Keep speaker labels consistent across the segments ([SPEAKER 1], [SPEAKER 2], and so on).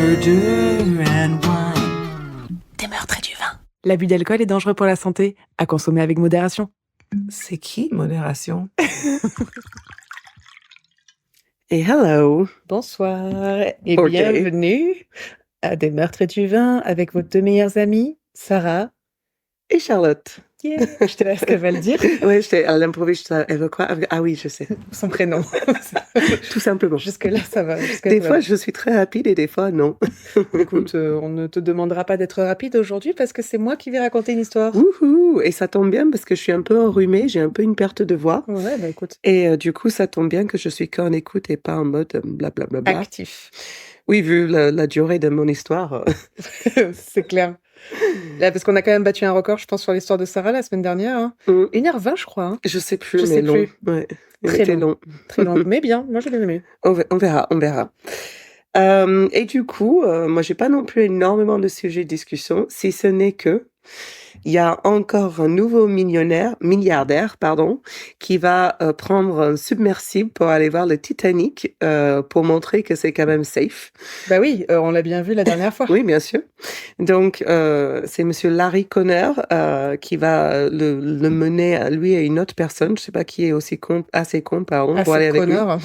[SPEAKER 1] murder and wine.
[SPEAKER 2] Des meurtres et du vin.
[SPEAKER 3] L'abus d'alcool est dangereux pour la santé, à consommer avec modération.
[SPEAKER 4] C'est qui, modération?
[SPEAKER 5] Et hello,
[SPEAKER 3] Bonsoir et
[SPEAKER 5] Ok.
[SPEAKER 3] bienvenue à Des meurtres et du vin avec vos deux meilleures amies, Sarah.
[SPEAKER 5] et Charlotte.
[SPEAKER 3] Yeah. Je te laisse ce qu'elle va le dire,
[SPEAKER 5] Ouais, à l'improviste, elle veut quoi? Ah oui, je sais.
[SPEAKER 3] son prénom.
[SPEAKER 5] Tout simplement.
[SPEAKER 3] Jusque-là, ça va.
[SPEAKER 5] Des fois, je suis très rapide et des fois, non.
[SPEAKER 3] Écoute, on ne te demandera pas d'être rapide aujourd'hui parce que c'est moi qui vais raconter une histoire.
[SPEAKER 5] Wouhou! Et ça tombe bien parce que je suis un peu enrhumée, j'ai un peu une perte de voix.
[SPEAKER 3] Ouais, bah écoute,
[SPEAKER 5] Et du coup, ça tombe bien que je suis qu'en écoute et pas en mode blablabla.
[SPEAKER 3] actif.
[SPEAKER 5] Oui, vu la durée de mon histoire.
[SPEAKER 3] C'est clair. Là, parce qu'on a quand même battu un record, je pense, sur l'histoire de Sarah la semaine dernière. Hein. 1h20, je crois. Hein.
[SPEAKER 5] Je sais plus,
[SPEAKER 3] Je
[SPEAKER 5] mais
[SPEAKER 3] sais
[SPEAKER 5] long.
[SPEAKER 3] plus.
[SPEAKER 5] Ouais. Il
[SPEAKER 3] Très
[SPEAKER 5] était
[SPEAKER 3] long.
[SPEAKER 5] long.
[SPEAKER 3] Très long, mais bien. Moi, je l'ai aimé.
[SPEAKER 5] On verra, on verra. Et du coup, moi, j'ai pas non plus énormément de sujets de discussion, si ce n'est que il y a encore un nouveau milliardaire, qui va prendre un submersible pour aller voir le Titanic pour montrer que c'est quand même safe.
[SPEAKER 3] Bah oui, on l'a bien vu la dernière fois.
[SPEAKER 5] Oui, bien sûr. Donc, c'est Monsieur Larry Conner qui va le mener à lui et une autre personne, je sais pas qui est assez con, pour aller avec lui.
[SPEAKER 3] Connor.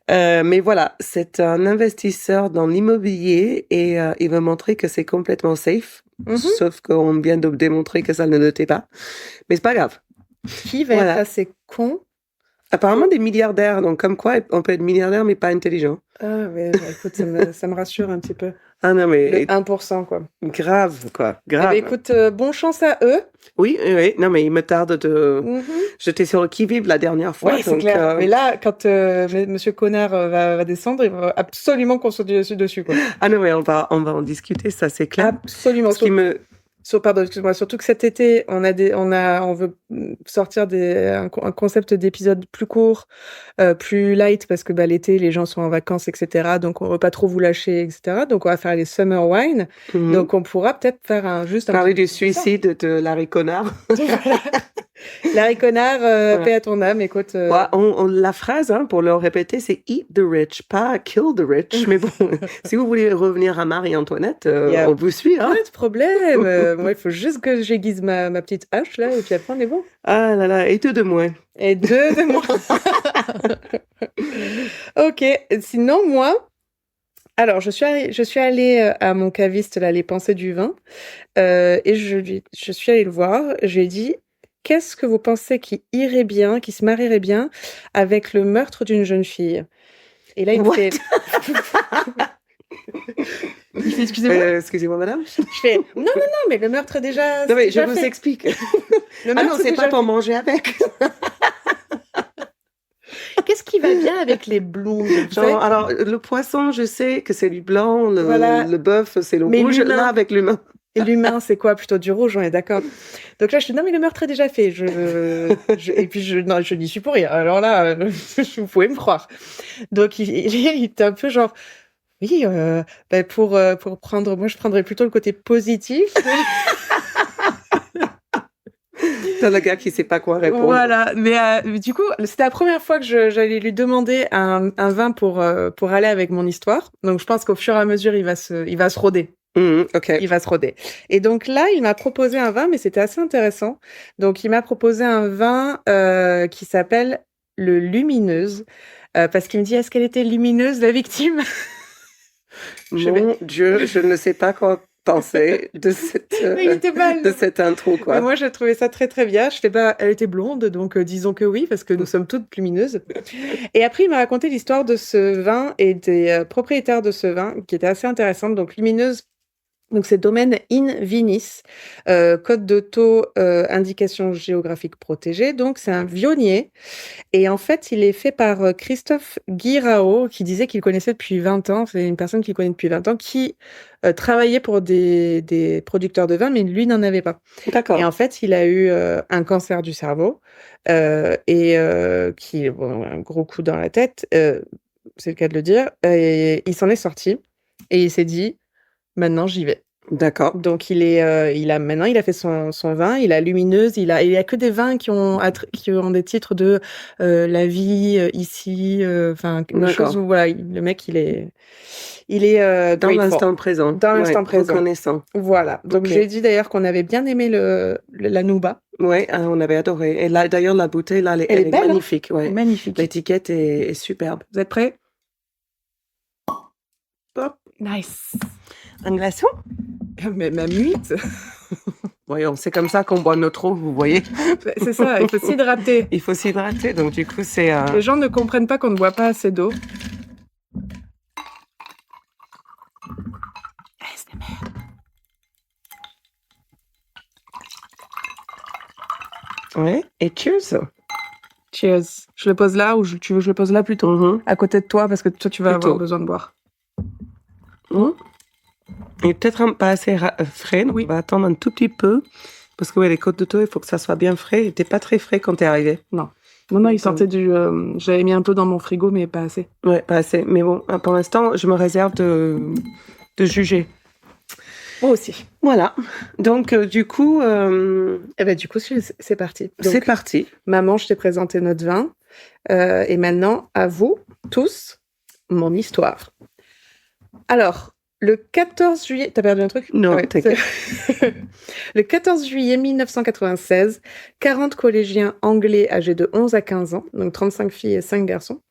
[SPEAKER 5] Mais voilà, c'est un investisseur dans l'immobilier et il veut montrer que c'est complètement safe.
[SPEAKER 3] Mhm.
[SPEAKER 5] Sauf qu'on vient de démontrer que ça ne l'était pas. Mais c'est pas grave.
[SPEAKER 3] Qui va
[SPEAKER 5] Voilà.
[SPEAKER 3] être assez con?
[SPEAKER 5] Apparemment des milliardaires, donc comme quoi on peut être milliardaire mais pas intelligent.
[SPEAKER 3] Ah ouais, bah, écoute, ça me rassure un petit peu.
[SPEAKER 5] Ah non
[SPEAKER 3] Le
[SPEAKER 5] mais
[SPEAKER 3] 1%, quoi.
[SPEAKER 5] grave quoi,
[SPEAKER 3] Eh
[SPEAKER 5] grave.
[SPEAKER 3] ben, écoute, bonne chance à eux.
[SPEAKER 5] Oui, non mais il me tarde de...
[SPEAKER 3] Mhm.
[SPEAKER 5] J'étais sur le qui-vive la dernière fois.
[SPEAKER 3] Ouais, c'est
[SPEAKER 5] donc,
[SPEAKER 3] clair. Mais là, quand Monsieur Connard va descendre, il va absolument qu'on soit dessus, quoi.
[SPEAKER 5] Ah non mais on va en discuter, ça c'est clair.
[SPEAKER 3] Absolument.
[SPEAKER 5] Ce qui me...
[SPEAKER 3] Pardon, excuse-moi. Surtout que cet été, on veut sortir un concept d'épisode plus court, plus light, parce que l'été, les gens sont en vacances, etc. Donc, on veut pas trop vous lâcher, etc. Donc, on va faire les summer wine.
[SPEAKER 5] Mhm.
[SPEAKER 3] Donc, on pourra peut-être faire un
[SPEAKER 5] Parler
[SPEAKER 3] petit
[SPEAKER 5] du suicide de Larry Connard.
[SPEAKER 3] Larry Connard,
[SPEAKER 5] Voilà.
[SPEAKER 3] paix à ton âme, écoute.
[SPEAKER 5] Ouais, la phrase, pour le répéter, c'est eat the rich, pas kill the rich. Mais bon, si vous voulez revenir à Marie-Antoinette,
[SPEAKER 3] Yeah.
[SPEAKER 5] on vous suit, hein.
[SPEAKER 3] Pas de problème. Moi, il faut juste que j'aiguise ma petite hache, là, et puis après, on est bon.
[SPEAKER 5] Ah là là, et deux de moins.
[SPEAKER 3] Et deux de moi. Ok. Sinon, moi, alors, je suis allée à mon caviste, là, les pensées du vin, et je suis allée le voir. Je lui ai dit, qu'est-ce que vous pensez qui irait bien, qui se marierait bien avec le meurtre d'une jeune fille? Et là, il me
[SPEAKER 5] What?
[SPEAKER 3] fait... Il fait, excusez-moi.
[SPEAKER 5] Excusez-moi, madame.
[SPEAKER 3] Je fais, non, mais le meurtre est déjà...
[SPEAKER 5] Non, mais
[SPEAKER 3] c'est
[SPEAKER 5] je
[SPEAKER 3] déjà
[SPEAKER 5] vous
[SPEAKER 3] fait.
[SPEAKER 5] explique.
[SPEAKER 3] Le
[SPEAKER 5] Ah
[SPEAKER 3] meurtre
[SPEAKER 5] non,
[SPEAKER 3] est
[SPEAKER 5] c'est
[SPEAKER 3] déjà
[SPEAKER 5] pas pour
[SPEAKER 3] fait.
[SPEAKER 5] manger avec.
[SPEAKER 3] Qu'est-ce qui va bien avec les blondes? Vous savez?
[SPEAKER 5] Genre, alors, le poisson, je sais que c'est du blanc,
[SPEAKER 3] Voilà.
[SPEAKER 5] le bœuf, c'est le
[SPEAKER 3] Mais
[SPEAKER 5] rouge.
[SPEAKER 3] l'humain.
[SPEAKER 5] Là, avec l'humain.
[SPEAKER 3] Et l'humain, c'est quoi? Plutôt du rouge, on est d'accord. Donc là, je dis, non, mais le meurtre est déjà fait. Et puis, non, je n'y suis pour rien. Alors là, vous pouvez me croire. Donc, il était un peu genre, oui, pour prendre, moi, je prendrais plutôt le côté positif.
[SPEAKER 5] T'as le gars qui sait pas quoi répondre.
[SPEAKER 3] Voilà. Mais du coup, c'était la première fois que j'allais lui demander un vin pour aller avec mon histoire. Donc, je pense qu'au fur et à mesure, il va se roder.
[SPEAKER 5] Ok.
[SPEAKER 3] Il va se roder. Et donc là, il m'a proposé un vin, mais c'était assez intéressant. Donc, il m'a proposé un vin qui s'appelle le Lumineuse, parce qu'il me dit, est-ce qu'elle était lumineuse, la victime?
[SPEAKER 5] Mon Dieu, je ne sais pas quoi penser de cette,
[SPEAKER 3] Mais il était mal.
[SPEAKER 5] de cette intro, quoi.
[SPEAKER 3] Mais moi, j'ai trouvé ça très, très bien. Je sais pas, elle était blonde, donc disons que oui, parce que nous sommes toutes lumineuses. Et après, il m'a raconté l'histoire de ce vin et des propriétaires de ce vin, qui était assez intéressante. Donc, Lumineuse, donc c'est domaine in vinis, code de taux, indication géographique protégée. Donc, c'est un vionnier. Et en fait, il est fait par Christophe Guirao, qui disait qu'il connaissait depuis 20 ans. C'est une personne qu'il connaît depuis 20 ans, qui travaillait pour des producteurs de vin, mais lui n'en avait pas.
[SPEAKER 5] D'accord.
[SPEAKER 3] Et en fait, il a eu un cancer du cerveau qui, bon, un gros coup dans la tête, c'est le cas de le dire. Et il s'en est sorti et il s'est dit, maintenant j'y vais.
[SPEAKER 5] D'accord.
[SPEAKER 3] Donc il a fait son vin, il a Lumineuse, il y a que des vins qui ont des titres de la vie ici, enfin des
[SPEAKER 5] D'accord.
[SPEAKER 3] choses où voilà, le mec il est
[SPEAKER 5] Dans
[SPEAKER 3] grateful.
[SPEAKER 5] l'instant présent.
[SPEAKER 3] Dans l'instant présent.
[SPEAKER 5] Reconnaissant.
[SPEAKER 3] Voilà. Donc
[SPEAKER 5] Ok.
[SPEAKER 3] j'ai dit d'ailleurs qu'on avait bien aimé la Nouba.
[SPEAKER 5] Ouais, on avait adoré. Et là, d'ailleurs, la bouteille, là, elle est
[SPEAKER 3] belle, hein.
[SPEAKER 5] magnifique. Ouais.
[SPEAKER 3] Magnifique.
[SPEAKER 5] L'étiquette est superbe.
[SPEAKER 3] Vous êtes prêts?
[SPEAKER 5] Hop,
[SPEAKER 3] Nice.
[SPEAKER 5] un glaçon.
[SPEAKER 3] Mais ma muite.
[SPEAKER 5] Voyons, c'est comme ça qu'on boit notre eau, vous voyez.
[SPEAKER 3] C'est ça, il faut s'hydrater.
[SPEAKER 5] Il faut s'hydrater, donc du coup, c'est...
[SPEAKER 3] Les gens ne comprennent pas qu'on ne boit pas assez d'eau.
[SPEAKER 5] Ouais, et cheers.
[SPEAKER 3] Cheers. Je le pose là ou tu veux que je le pose là plutôt?
[SPEAKER 5] Mhm.
[SPEAKER 3] À côté de toi, parce que toi, tu vas
[SPEAKER 5] Plutôt.
[SPEAKER 3] avoir besoin de boire.
[SPEAKER 5] Mhm. Il est peut-être pas assez frais, donc
[SPEAKER 3] Oui.
[SPEAKER 5] on va attendre un tout petit peu. Parce que ouais, les côtes de taux, il faut que ça soit bien frais. Il était pas très frais quand t'es arrivé.
[SPEAKER 3] Non, il sortait j'avais mis un peu dans mon frigo, mais pas assez.
[SPEAKER 5] Ouais, pas assez. Mais bon, pour l'instant, je me réserve de juger.
[SPEAKER 3] Moi aussi.
[SPEAKER 5] Voilà. Donc, du coup,
[SPEAKER 3] Du coup, c'est parti. Donc,
[SPEAKER 5] c'est parti.
[SPEAKER 3] maman, je t'ai présenté notre vin. Et maintenant, à vous, tous, mon histoire. Alors, le 14 juillet... T'as perdu un truc?
[SPEAKER 5] Non,
[SPEAKER 3] Ouais,
[SPEAKER 5] t'inquiète.
[SPEAKER 3] Le 14 juillet 1996, 40 collégiens anglais âgés de 11 à 15 ans, donc 35 filles et 5 garçons,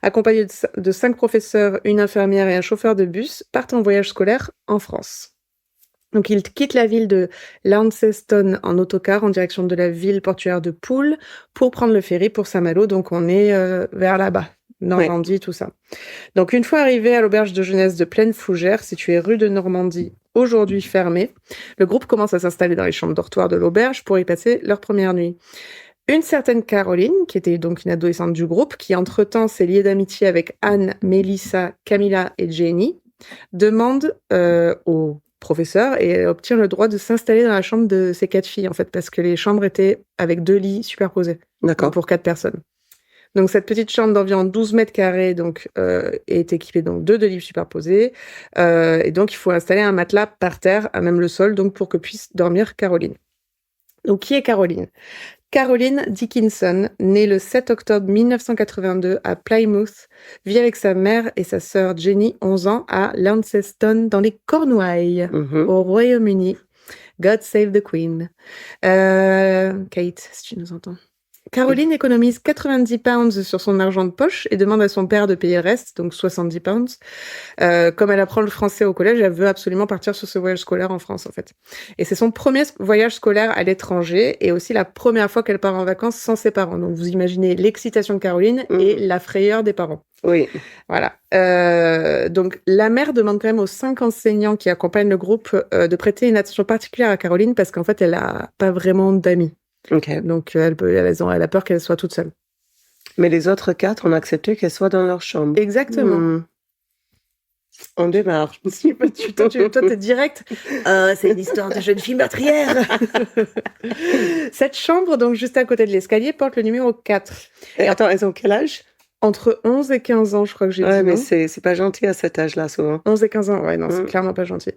[SPEAKER 3] accompagnés de 5 professeurs, une infirmière et un chauffeur de bus, partent en voyage scolaire en France. Donc, ils quittent la ville de Launceston en autocar en direction de la ville portuaire de Poole pour prendre le ferry pour Saint-Malo. Donc, on est vers là-bas, Normandie, tout ça. Donc, une fois arrivés à l'auberge de jeunesse de Plaine Fougère, située rue de Normandie, aujourd'hui fermée, le groupe commence à s'installer dans les chambres dortoirs de l'auberge pour y passer leur première nuit. Une certaine Caroline, qui était donc une adolescente du groupe, qui entre-temps s'est liée d'amitié avec Anne, Mélissa, Camilla et Jenny, demande au professeur et elle obtient le droit de s'installer dans la chambre de ces 4 filles, en fait, parce que les chambres étaient avec 2 lits superposés.
[SPEAKER 5] D'accord.
[SPEAKER 3] Pour 4 personnes. Donc, cette petite chambre d'environ 12 mètres carrés donc, est équipée donc, de 2 lits superposés. Et donc, il faut installer un matelas par terre, à même le sol, donc pour que puisse dormir Caroline. Donc, qui est Caroline? Caroline Dickinson, née le 7 octobre 1982 à Plymouth, vit avec sa mère et sa sœur Jenny, 11 ans, à Launceston, dans les Cornouailles,
[SPEAKER 5] Mhm.
[SPEAKER 3] au Royaume-Uni. God save the Queen. Kate, si tu nous entends. Caroline économise 90 pounds sur son argent de poche et demande à son père de payer le reste, donc 70 pounds. Comme elle apprend le français au collège, elle veut absolument partir sur ce voyage scolaire en France, en fait. Et c'est son premier voyage scolaire à l'étranger et aussi la première fois qu'elle part en vacances sans ses parents. Donc vous imaginez l'excitation de Caroline et la frayeur des parents.
[SPEAKER 5] Oui.
[SPEAKER 3] Voilà. Donc, la mère demande quand même aux 5 enseignants qui accompagnent le groupe de prêter une attention particulière à Caroline parce qu'en fait, elle a pas vraiment d'amis.
[SPEAKER 5] Ok.
[SPEAKER 3] Donc, elle a peur qu'elle soit toute seule.
[SPEAKER 5] Mais les autres 4 ont accepté qu'elles soient dans leur chambre.
[SPEAKER 3] Exactement.
[SPEAKER 5] On démarre.
[SPEAKER 3] Toi, t'es direct. C'est une histoire de jeune fille meurtrière. Cette chambre, donc juste à côté de l'escalier, porte le numéro 4.
[SPEAKER 5] Et attends, elles ont quel âge?
[SPEAKER 3] Entre 11 et 15 ans, je crois que j'ai dit.
[SPEAKER 5] Ouais, mais
[SPEAKER 3] non
[SPEAKER 5] c'est pas gentil à cet âge-là, souvent.
[SPEAKER 3] 11 et 15 ans, ouais, non, c'est clairement pas gentil.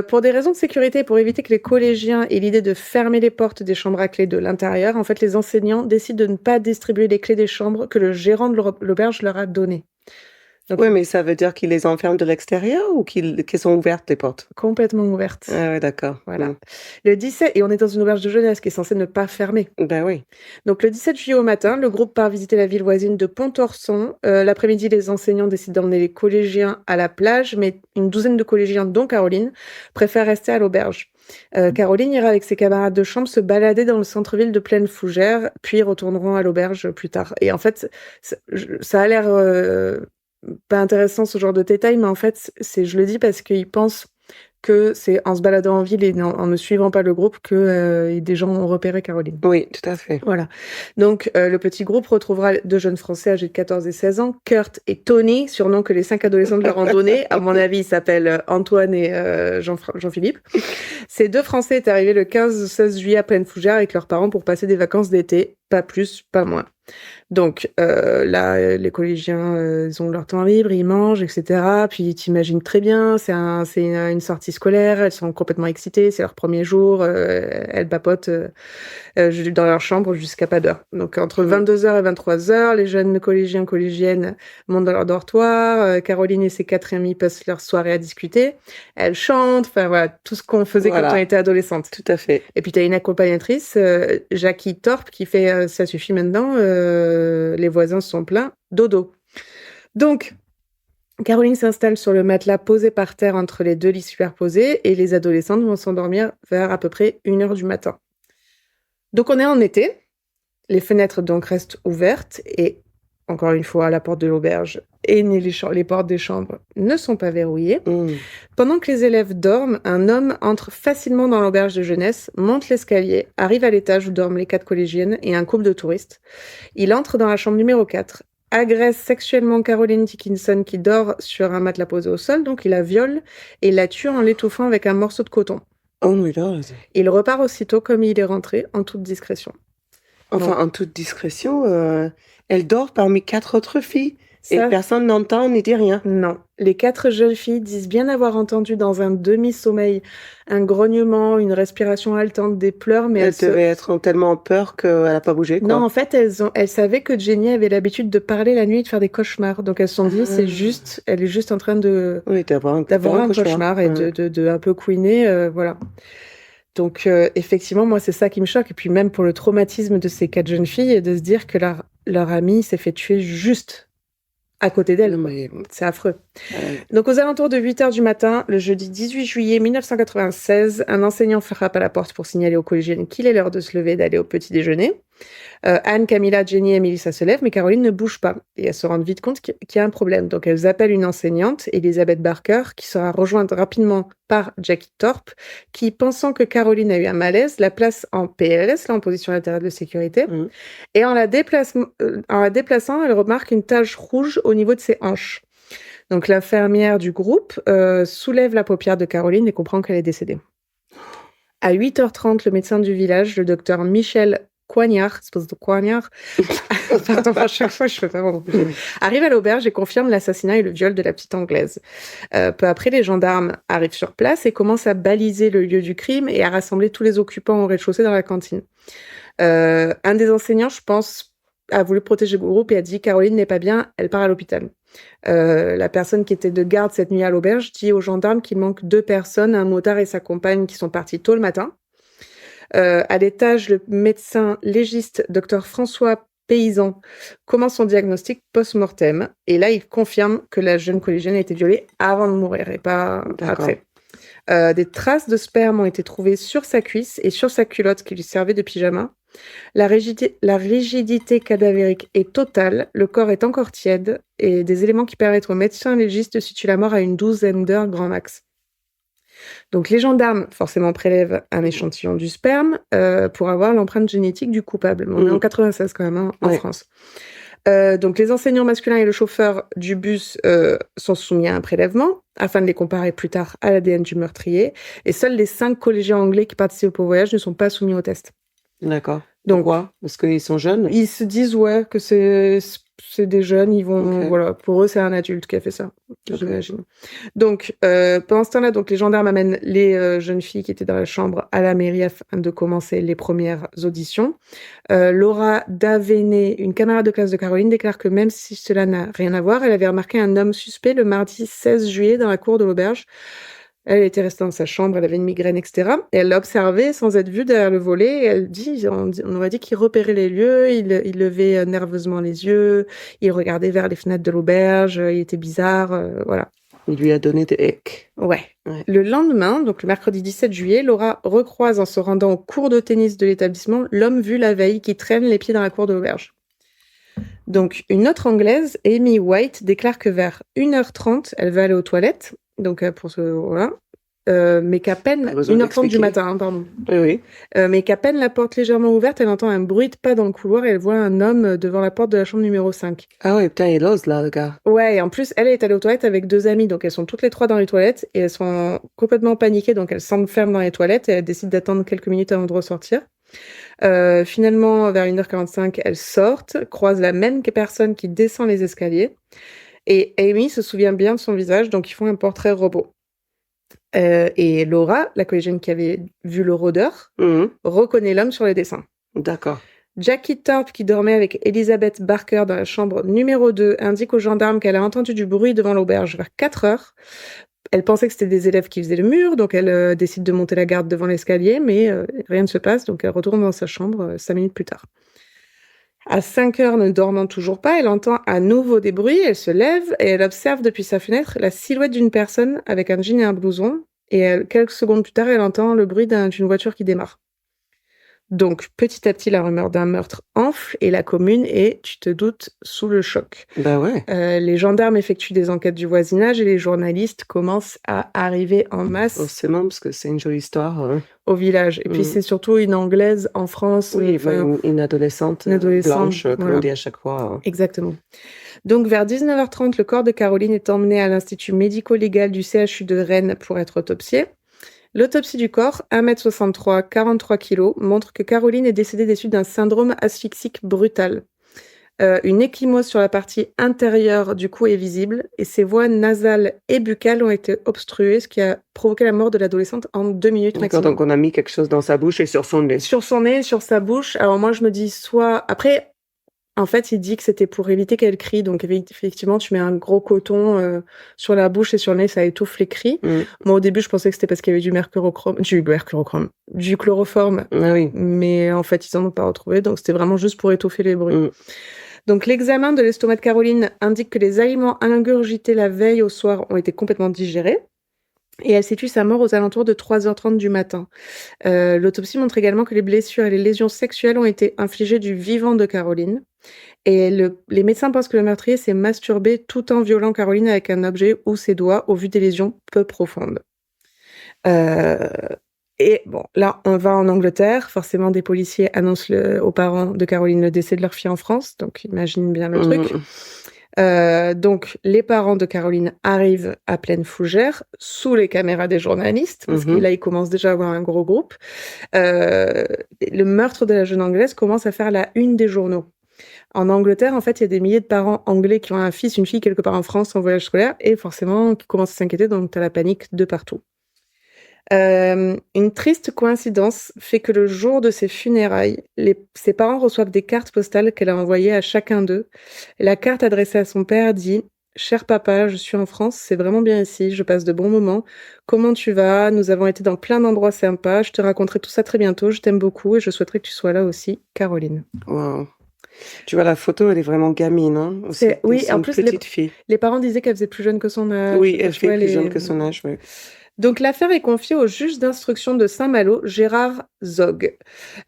[SPEAKER 3] Pour des raisons de sécurité, pour éviter que les collégiens aient l'idée de fermer les portes des chambres à clé de l'intérieur, en fait, les enseignants décident de ne pas distribuer les clés des chambres que le gérant de l'auberge leur a données. Donc,
[SPEAKER 5] Oui, mais ça veut dire qu'ils les enferment de l'extérieur ou qu'elles sont ouvertes, les portes?
[SPEAKER 3] complètement ouvertes.
[SPEAKER 5] Ah ouais, d'accord.
[SPEAKER 3] Voilà. Le 17, et on est dans une auberge de jeunesse qui est censée ne pas fermer.
[SPEAKER 5] Ben oui.
[SPEAKER 3] Donc, le 17 juillet au matin, le groupe part visiter la ville voisine de Pontorson. L'après-midi, les enseignants décident d'emmener les collégiens à la plage, mais une douzaine de collégiens, dont Caroline, préfèrent rester à l'auberge. Caroline ira avec ses camarades de chambre se balader dans le centre-ville de Plaine Fougère, puis retourneront à l'auberge plus tard. Et en fait, ça a l'air pas intéressant ce genre de détails, mais en fait, je le dis parce qu'ils pensent que c'est en se baladant en ville et en ne suivant pas le groupe que des gens ont repéré Caroline.
[SPEAKER 5] Oui, tout à fait.
[SPEAKER 3] Voilà. Donc, le petit groupe retrouvera 2 jeunes Français âgés de 14 et 16 ans, Kurt et Tony, surnoms que les 5 adolescents de leur ont donné. À mon avis, ils s'appellent Antoine et Jean-Philippe. Ces 2 Français étaient arrivés le 15-16 juillet à Plaine Fougère avec leurs parents pour passer des vacances d'été. Pas plus, pas moins. Donc là, les collégiens, ils ont leur temps libre, ils mangent, etc. Puis t'imagines très bien, c'est une sortie scolaire, elles sont complètement excitées, c'est leur premier jour, elles papotent dans leur chambre jusqu'à pas d'heure. Donc entre 22h et 23h, les jeunes collégiens, collégiennes montent dans leur dortoir, Caroline et ses 4 amis passent leur soirée à discuter, elles chantent, enfin voilà, tout ce qu'on faisait
[SPEAKER 5] Voilà.
[SPEAKER 3] quand on était adolescente.
[SPEAKER 5] Tout à fait.
[SPEAKER 3] Et puis, tu as une accompagnatrice, Jackie Thorpe, qui fait ça suffit maintenant, les voisins se sont plaints, dodo. Donc, Caroline s'installe sur le matelas posé par terre entre les 2 lits superposés et les adolescentes vont s'endormir vers à peu près 1h du matin. Donc, on est en été, les fenêtres donc restent ouvertes et encore une fois, la porte de l'auberge et les portes des chambres ne sont pas verrouillées. Pendant que les élèves dorment, un homme entre facilement dans l'auberge de jeunesse, monte l'escalier, arrive à l'étage où dorment les 4 collégiennes et un couple de touristes. Il entre dans la chambre numéro 4, agresse sexuellement Caroline Dickinson qui dort sur un matelas posé au sol, donc il la viole et la tue en l'étouffant avec un morceau de coton.
[SPEAKER 5] Oh my God.
[SPEAKER 3] Il repart aussitôt comme il est rentré, en toute discrétion.
[SPEAKER 5] Enfin, en toute discrétion, elle dort parmi 4 autres filles. Et
[SPEAKER 3] Ça,
[SPEAKER 5] personne n'entend ni dit rien.
[SPEAKER 3] non. Les 4 jeunes filles disent bien avoir entendu dans un demi-sommeil un grognement, une respiration haletante, des pleurs, mais
[SPEAKER 5] Elle devait être tellement en peur qu'elle n'a pas bougé, quoi.
[SPEAKER 3] Non, en fait, elles savaient que Jenny avait l'habitude de parler la nuit et de faire des cauchemars. Donc elles se sont dit, elle est juste en train de
[SPEAKER 5] Oui, d'avoir un
[SPEAKER 3] cauchemar et de un peu couiner, voilà. Donc effectivement, moi, c'est ça qui me choque. Et puis même pour le traumatisme de ces 4 jeunes filles, de se dire que leur amie s'est fait tuer juste à côté d'elle. C'est affreux. Donc, aux alentours de 8h du matin, le jeudi 18 juillet 1996, un enseignant frappe à la porte pour signaler aux collégiennes qu'il est l'heure de se lever et d'aller au petit déjeuner. Anne, Camilla, Jenny et Melissa se lèvent, mais Caroline ne bouge pas. Et elles se rendent vite compte qu'il y a un problème. Donc, elles appellent une enseignante, Elizabeth Barker, qui sera rejointe rapidement par Jackie Thorpe, qui, pensant que Caroline a eu un malaise, la place en PLS, là, en position latérale de sécurité. Et en la déplaçant, elle remarque une tache rouge au niveau de ses hanches. Donc, l'infirmière du groupe soulève la paupière de Caroline et comprend qu'elle est décédée. À 8h30, le médecin du village, le docteur Michel Coignard, pardon, à chaque fois, je fais pas vraiment plus. Arrive à l'auberge et confirme l'assassinat et le viol de la petite Anglaise. Peu après, les gendarmes arrivent sur place et commencent à baliser le lieu du crime et à rassembler tous les occupants au rez-de-chaussée dans la cantine. Un des enseignants, je pense, a voulu protéger le groupe et a dit « Caroline n'est pas bien, elle part à l'hôpital ». La personne qui était de garde cette nuit à l'auberge dit aux gendarmes qu'il manque 2 personnes, un motard et sa compagne qui sont partis tôt le matin. À l'étage, le médecin légiste Dr François Paysan commence son diagnostic post-mortem et là, il confirme que la jeune collégienne a été violée avant de mourir et pas après. Des traces de sperme ont été trouvées sur sa cuisse et sur sa culotte qui lui servait de pyjama. La rigidité cadavérique est totale, le corps est encore tiède et des éléments qui permettent au médecin légiste de situer la mort à une 12aine d'heures grand max. Donc les gendarmes forcément prélèvent un échantillon du sperme pour avoir l'empreinte génétique du coupable. On est en 96 quand même, en France. Donc les enseignants masculins et le chauffeur du bus sont soumis à un prélèvement afin de les comparer plus tard à l'ADN du meurtrier. Et seuls les 5 collégiens anglais qui participent au voyage ne sont pas soumis au test.
[SPEAKER 5] D'accord.
[SPEAKER 3] Donc,
[SPEAKER 5] pourquoi ? Parce qu'ils sont jeunes ?
[SPEAKER 3] Ils se disent, que c'est des jeunes, ils vont, voilà, pour eux, c'est un adulte qui a fait ça, j'imagine. Donc, pendant ce temps-là, donc, les gendarmes amènent les jeunes filles qui étaient dans la chambre à la mairie afin de commencer les premières auditions. Laura Davenet, une camarade de classe de Caroline, déclare que même si cela n'a rien à voir, elle avait remarqué un homme suspect le mardi 16 juillet dans la cour de l'auberge. Elle était restée dans sa chambre, elle avait une migraine, etc. Et elle l'a observé sans être vue derrière le volet. Et elle dit, on aurait dit qu'il repérait les lieux, il levait nerveusement les yeux, il regardait vers les fenêtres de l'auberge, il était bizarre, voilà.
[SPEAKER 5] Il lui a donné des hecks.
[SPEAKER 3] Ouais. Le lendemain, donc le mercredi 17 juillet, Laura recroise en se rendant au cours de tennis de l'établissement l'homme vu la veille qui traîne les pieds dans la cour de l'auberge. Donc une autre Anglaise, Amy White, déclare que vers 1h30, elle va aller aux toilettes. Donc, pour ce, voilà. Mais qu'à peine, 1h30 du matin, pardon.
[SPEAKER 5] Oui.
[SPEAKER 3] Mais qu'à peine la porte légèrement ouverte, elle entend un bruit de pas dans le couloir et elle voit un homme devant la porte de la chambre numéro 5.
[SPEAKER 5] Ah ouais, putain, il ose là, le gars.
[SPEAKER 3] Ouais, et en plus, elle est allée aux toilettes avec 2 amies, donc elles sont toutes les 3 dans les toilettes et elles sont complètement paniquées, donc elles s'enferment dans les toilettes et elles décident d'attendre quelques minutes avant de ressortir. Finalement, vers 1h45, elles sortent, croisent la même personne qui descend les escaliers. Et Amy se souvient bien de son visage, donc ils font un portrait robot. Et Laura, la collégienne qui avait vu le rôdeur, reconnaît l'homme sur les dessins.
[SPEAKER 5] D'accord.
[SPEAKER 3] Jackie Thorpe, qui dormait avec Elizabeth Barker dans la chambre numéro 2, indique aux gendarmes qu'elle a entendu du bruit devant l'auberge vers 4 heures. Elle pensait que c'était des élèves qui faisaient le mur, donc elle décide de monter la garde devant l'escalier, mais rien ne se passe, donc elle retourne dans sa chambre 5 minutes plus tard. À 5 heures, ne dormant toujours pas, elle entend à nouveau des bruits, elle se lève et elle observe depuis sa fenêtre la silhouette d'une personne avec un jean et un blouson, et quelques secondes plus tard, elle entend le bruit d'une voiture qui démarre. Donc, petit à petit, la rumeur d'un meurtre enfle et la commune est, tu te doutes, sous le choc.
[SPEAKER 5] Bah ouais.
[SPEAKER 3] Les gendarmes effectuent des enquêtes du voisinage et les journalistes commencent à arriver en masse
[SPEAKER 5] Forcément, parce que c'est une jolie histoire.
[SPEAKER 3] au village. Et puis, c'est surtout une Anglaise en France.
[SPEAKER 5] Oui, une adolescente, blanche, comme
[SPEAKER 3] voilà.
[SPEAKER 5] on dit à chaque fois.
[SPEAKER 3] Exactement. Donc, vers 19h30, le corps de Caroline est emmené à l'Institut médico-légal du CHU de Rennes pour être autopsié. L'autopsie du corps, 1m63, 43 kg, montre que Caroline est décédée des suites d'un syndrome asphyxique brutal. Une ecchymose sur la partie intérieure du cou est visible et ses voies nasales et buccales ont été obstruées, ce qui a provoqué la mort de l'adolescente en 2 minutes maximum.
[SPEAKER 5] D'accord, donc on a mis quelque chose dans sa bouche et sur son nez.
[SPEAKER 3] Sur son nez, sur sa bouche. Alors moi, je me dis soit... Après... En fait, il dit que c'était pour éviter qu'elle crie. Donc, effectivement, tu mets un gros coton sur la bouche et sur le nez, ça étouffe les cris. Moi, au début, je pensais que c'était parce qu'il y avait du chloroforme.
[SPEAKER 5] Ah oui.
[SPEAKER 3] Mais en fait, ils en ont pas retrouvé. Donc, c'était vraiment juste pour étouffer les bruits. Donc, l'examen de l'estomac de Caroline indique que les aliments ingurgités la veille au soir ont été complètement digérés. Et elle situe sa mort aux alentours de 3h30 du matin. L'autopsie montre également que les blessures et les lésions sexuelles ont été infligées du vivant de Caroline. Et les médecins pensent que le meurtrier s'est masturbé tout en violant Caroline avec un objet ou ses doigts au vu des lésions peu profondes. Et bon, là, on va en Angleterre. Forcément, des policiers annoncent aux parents de Caroline le décès de leur fille en France. Donc, imagine bien le truc. Donc, les parents de Caroline arrivent à Pleine Fougère, sous les caméras des journalistes, parce que là, ils commencent déjà à avoir un gros groupe. Le meurtre de la jeune Anglaise commence à faire la une des journaux. En Angleterre, en fait, il y a des milliers de parents anglais qui ont un fils, une fille quelque part en France en voyage scolaire, et forcément, qui commencent à s'inquiéter, donc t'as la panique de partout. Une triste coïncidence fait que le jour de ses funérailles, ses parents reçoivent des cartes postales qu'elle a envoyées à chacun d'eux. La carte adressée à son père dit « Cher papa, je suis en France, c'est vraiment bien ici, je passe de bons moments. Comment tu vas? Nous avons été dans plein d'endroits sympas, je te raconterai tout ça très bientôt, je t'aime beaucoup et je souhaiterais que tu sois là aussi, Caroline. »
[SPEAKER 5] Wow. Tu vois, la photo, elle est vraiment gamine, hein?
[SPEAKER 3] Oui, en plus,
[SPEAKER 5] petite fille.
[SPEAKER 3] Les parents disaient qu'elle faisait plus jeune que son âge.
[SPEAKER 5] Oui, elle fait plus jeune que son âge, oui.
[SPEAKER 3] Donc, l'affaire est confiée au juge d'instruction de Saint-Malo, Gérard Zog.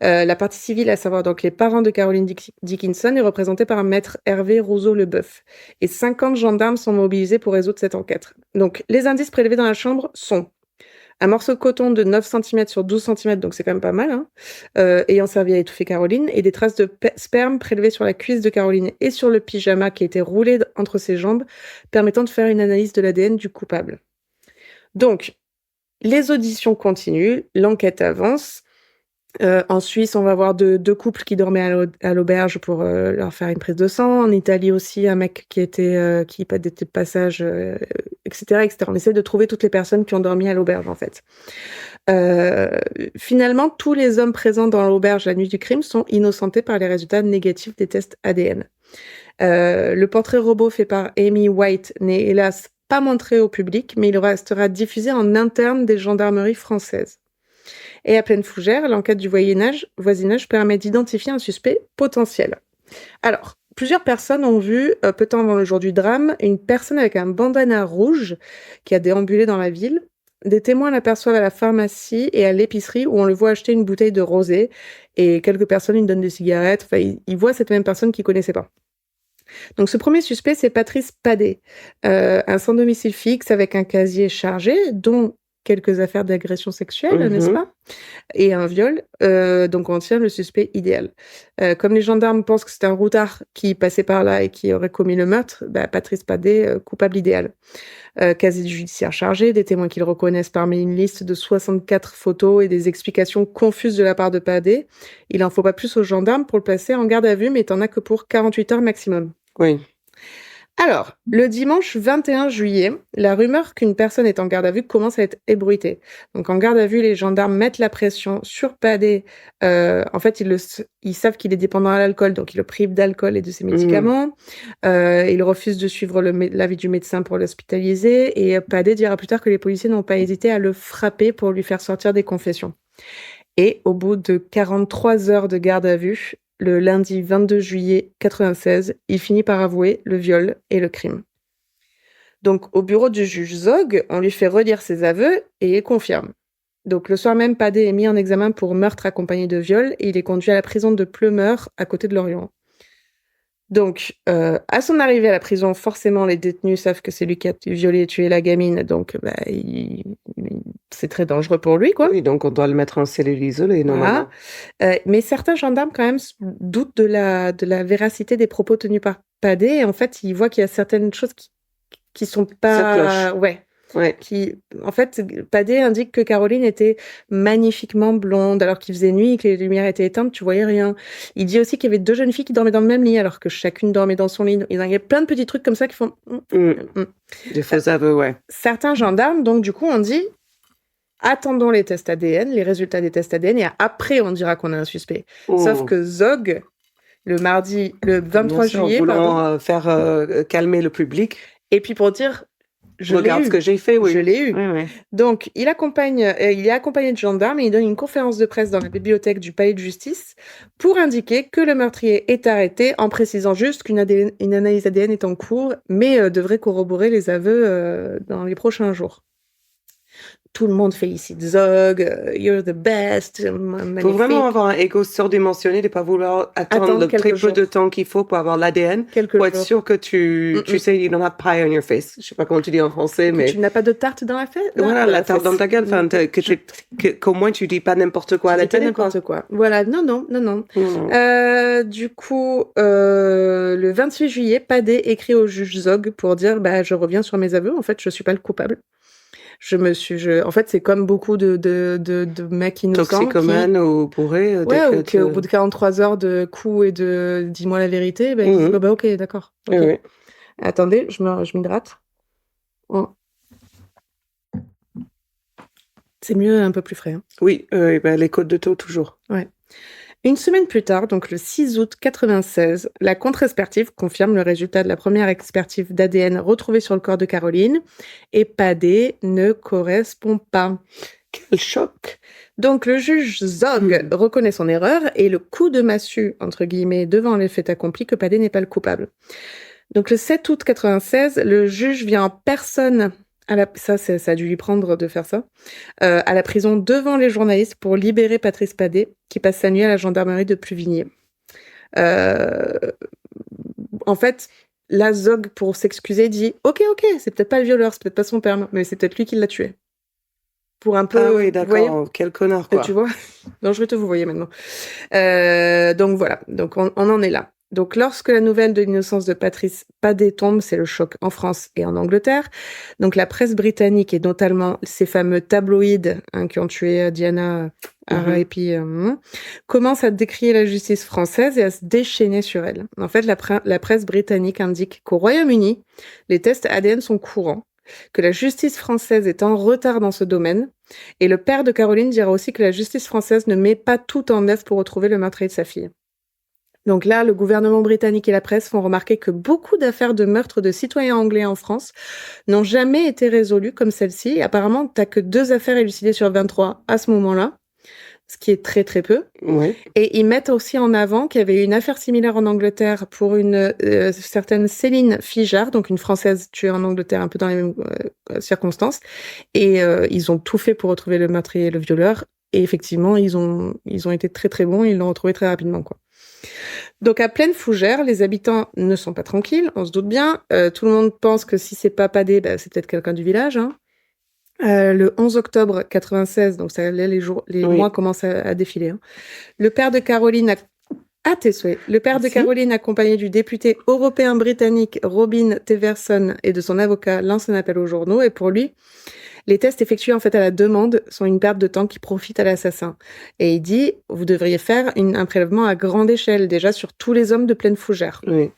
[SPEAKER 3] La partie civile, à savoir donc les parents de Caroline Dickinson, est représentée par maître Hervé Rousseau-Leboeuf. Et 50 gendarmes sont mobilisés pour résoudre cette enquête. Donc, les indices prélevés dans la chambre sont un morceau de coton de 9 cm sur 12 cm, donc c'est quand même pas mal, hein, ayant servi à étouffer Caroline, et des traces de sperme prélevées sur la cuisse de Caroline et sur le pyjama qui était roulé entre ses jambes, permettant de faire une analyse de l'ADN du coupable. Donc, les auditions continuent, l'enquête avance. En Suisse, on va voir deux couples qui dormaient à l'auberge pour leur faire une prise de sang. En Italie aussi, un mec qui était de passage, etc., etc. On essaie de trouver toutes les personnes qui ont dormi à l'auberge, en fait. Finalement, tous les hommes présents dans l'auberge la nuit du crime sont innocentés par les résultats négatifs des tests ADN. Le portrait robot fait par Amy White n'est hélas pas montré au public, mais il restera diffusé en interne des gendarmeries françaises. Et à Pleine Fougère, l'enquête du voisinage permet d'identifier un suspect potentiel. Alors, plusieurs personnes ont vu, peu de temps avant le jour du drame, une personne avec un bandana rouge qui a déambulé dans la ville. Des témoins l'aperçoivent à la pharmacie et à l'épicerie où on le voit acheter une bouteille de rosé et quelques personnes lui donnent des cigarettes. Enfin, ils voient cette même personne qu'ils connaissaient pas. Donc, ce premier suspect, c'est Patrice Padet, un sans domicile fixe avec un casier chargé, dont quelques affaires d'agression sexuelle,
[SPEAKER 5] Mhm.
[SPEAKER 3] n'est-ce pas? Et un viol. Donc on tient le suspect idéal. Comme les gendarmes pensent que c'est un routard qui passait par là et qui aurait commis le meurtre, Patrice Padet, coupable idéal. Casier judiciaire chargé, des témoins qu'ils reconnaissent parmi une liste de 64 photos et des explications confuses de la part de Padet. Il en faut pas plus aux gendarmes pour le placer en garde à vue, mais t'en as que pour 48 heures maximum.
[SPEAKER 5] Oui.
[SPEAKER 3] Alors, le dimanche 21 juillet, la rumeur qu'une personne est en garde à vue commence à être ébruitée. Donc, en garde à vue, les gendarmes mettent la pression sur Padet. En fait, ils savent qu'il est dépendant à l'alcool, donc ils le privent d'alcool et de ses médicaments. Ils refusent de suivre l'avis du médecin pour l'hospitaliser. Et Padet dira plus tard que les policiers n'ont pas hésité à le frapper pour lui faire sortir des confessions. Et au bout de 43 heures de garde à vue, le lundi 22 juillet 96, il finit par avouer le viol et le crime. Donc, au bureau du juge Zog, on lui fait relire ses aveux et il confirme. Donc, le soir même, Padet est mis en examen pour meurtre accompagné de viol et il est conduit à la prison de Pleumeur, à côté de Lorient. Donc, à son arrivée à la prison, forcément, les détenus savent que c'est lui qui a violé et tué la gamine, donc c'est très dangereux pour lui, quoi.
[SPEAKER 5] Oui, donc on doit le mettre en cellule isolée, normalement.
[SPEAKER 3] Voilà. Mais certains gendarmes, quand même, doutent de la véracité des propos tenus par Padet. Et en fait, ils voient qu'il y a certaines choses qui sont pas...
[SPEAKER 5] Ça cloche.
[SPEAKER 3] Ouais.
[SPEAKER 5] Ouais.
[SPEAKER 3] En fait, Padet indique que Caroline était magnifiquement blonde, alors qu'il faisait nuit et que les lumières étaient éteintes, tu voyais rien. Il dit aussi qu'il y avait 2 jeunes filles qui dormaient dans le même lit, alors que chacune dormait dans son lit. Il y a plein de petits trucs comme ça qui font...
[SPEAKER 5] Des faux aveux, ouais.
[SPEAKER 3] Certains gendarmes, donc, du coup, ont dit... Attendons les tests ADN, les résultats des tests ADN, et après, on dira qu'on a un suspect. Sauf que Zog, le 23 juillet,
[SPEAKER 5] voulant faire calmer le public.
[SPEAKER 3] Et puis pour dire,
[SPEAKER 5] Regarde ce que j'ai fait, oui.
[SPEAKER 3] Je l'ai eu.
[SPEAKER 5] Oui.
[SPEAKER 3] Donc, il est accompagné de gendarmes et il donne une conférence de presse dans la bibliothèque du palais de justice pour indiquer que le meurtrier est arrêté, en précisant juste qu'une analyse ADN est en cours, mais devrait corroborer les aveux dans les prochains jours. Tout le monde félicite Zog, you're the best, magnifique.
[SPEAKER 5] Il faut vraiment avoir un ego surdimensionné de ne pas vouloir attendre le très peu de temps qu'il faut pour avoir l'ADN, pour être sûr que tu sais, you don't have pie on your face. Je ne sais pas comment tu dis en français, mais...
[SPEAKER 3] Tu n'as pas de tarte dans la fête?
[SPEAKER 5] Voilà, la tarte dans ta gueule, qu'au moins tu dis pas n'importe quoi à la télé.
[SPEAKER 3] N'importe quoi. Voilà, non. Du coup, le 28 juillet, Padet écrit au juge Zog pour dire, je reviens sur mes aveux, en fait, je suis pas le coupable. En fait, c'est comme beaucoup de mecs innocents.
[SPEAKER 5] Toxicomanes ou bourrés.
[SPEAKER 3] Ou qu'au bout de 43 heures de coups et de dis-moi la vérité, ils disent, ok, d'accord. Okay.
[SPEAKER 5] Oui.
[SPEAKER 3] Attendez, je m'hydrate. Oh. C'est mieux un peu plus frais. Hein.
[SPEAKER 5] Oui, les codes de taux, toujours.
[SPEAKER 3] Ouais. Une semaine plus tard, donc le 6 août 96, la contre-expertise confirme le résultat de la première expertise d'ADN retrouvée sur le corps de Caroline et Padet ne correspond pas.
[SPEAKER 5] Quel choc!
[SPEAKER 3] Donc le juge Zog reconnaît son erreur et le coup de massue, entre guillemets, devant les faits accomplis que Padet n'est pas le coupable. Donc le 7 août 96, le juge vient en personne... ça a dû lui prendre de faire ça, à la prison devant les journalistes pour libérer Patrice Padet, qui passe sa nuit à la gendarmerie de Pluvigné. En fait, là, Zog, pour s'excuser, dit « Ok, c'est peut-être pas le violeur, c'est peut-être pas son père, mais c'est peut-être lui qui l'a tué. » Pour un peu...
[SPEAKER 5] Ah oui, d'accord, quel connard, quoi.
[SPEAKER 3] Tu vois? Non, je vais te vous voyez maintenant. Donc voilà, donc on en est là. Donc, lorsque la nouvelle de l'innocence de Patrice Padet tombe, c'est le choc en France et en Angleterre. Donc, la presse britannique et notamment ces fameux tabloïds qui ont tué Diana R.I.P. Commencent à décrier la justice française et à se déchaîner sur elle. En fait, la presse britannique indique qu'au Royaume-Uni, les tests ADN sont courants, que la justice française est en retard dans ce domaine. Et le père de Caroline dira aussi que la justice française ne met pas tout en œuvre pour retrouver le meurtrier de sa fille. Donc là, le gouvernement britannique et la presse font remarquer que beaucoup d'affaires de meurtre de citoyens anglais en France n'ont jamais été résolues comme celle-ci. Et apparemment, t'as que 2 affaires élucidées sur 23 à ce moment-là, ce qui est très très peu.
[SPEAKER 5] Oui.
[SPEAKER 3] Et ils mettent aussi en avant qu'il y avait une affaire similaire en Angleterre pour une certaine Céline Fijard, donc une Française tuée en Angleterre un peu dans les mêmes circonstances. Et ils ont tout fait pour retrouver le meurtrier et le violeur. Et effectivement, ils ont été très très bons, ils l'ont retrouvé très rapidement, quoi. Donc à pleine fougère, les habitants ne sont pas tranquilles, on se doute bien. Tout le monde pense que si c'est pas Padet, c'est peut-être quelqu'un du village. Hein. Le 11 octobre 96, donc ça, là, les
[SPEAKER 5] Oui.
[SPEAKER 3] mois commencent à défiler. Hein. Le père de Caroline à tes souhaits. Le père de
[SPEAKER 5] Merci.
[SPEAKER 3] Caroline, accompagné du député européen britannique Robin Teverson et de son avocat, lance un appel aux journaux. Et pour lui, les tests effectués en fait à la demande sont une perte de temps qui profite à l'assassin. Et il dit, vous devriez faire un prélèvement à grande échelle, déjà sur tous les hommes de pleine fougère.
[SPEAKER 5] Oui.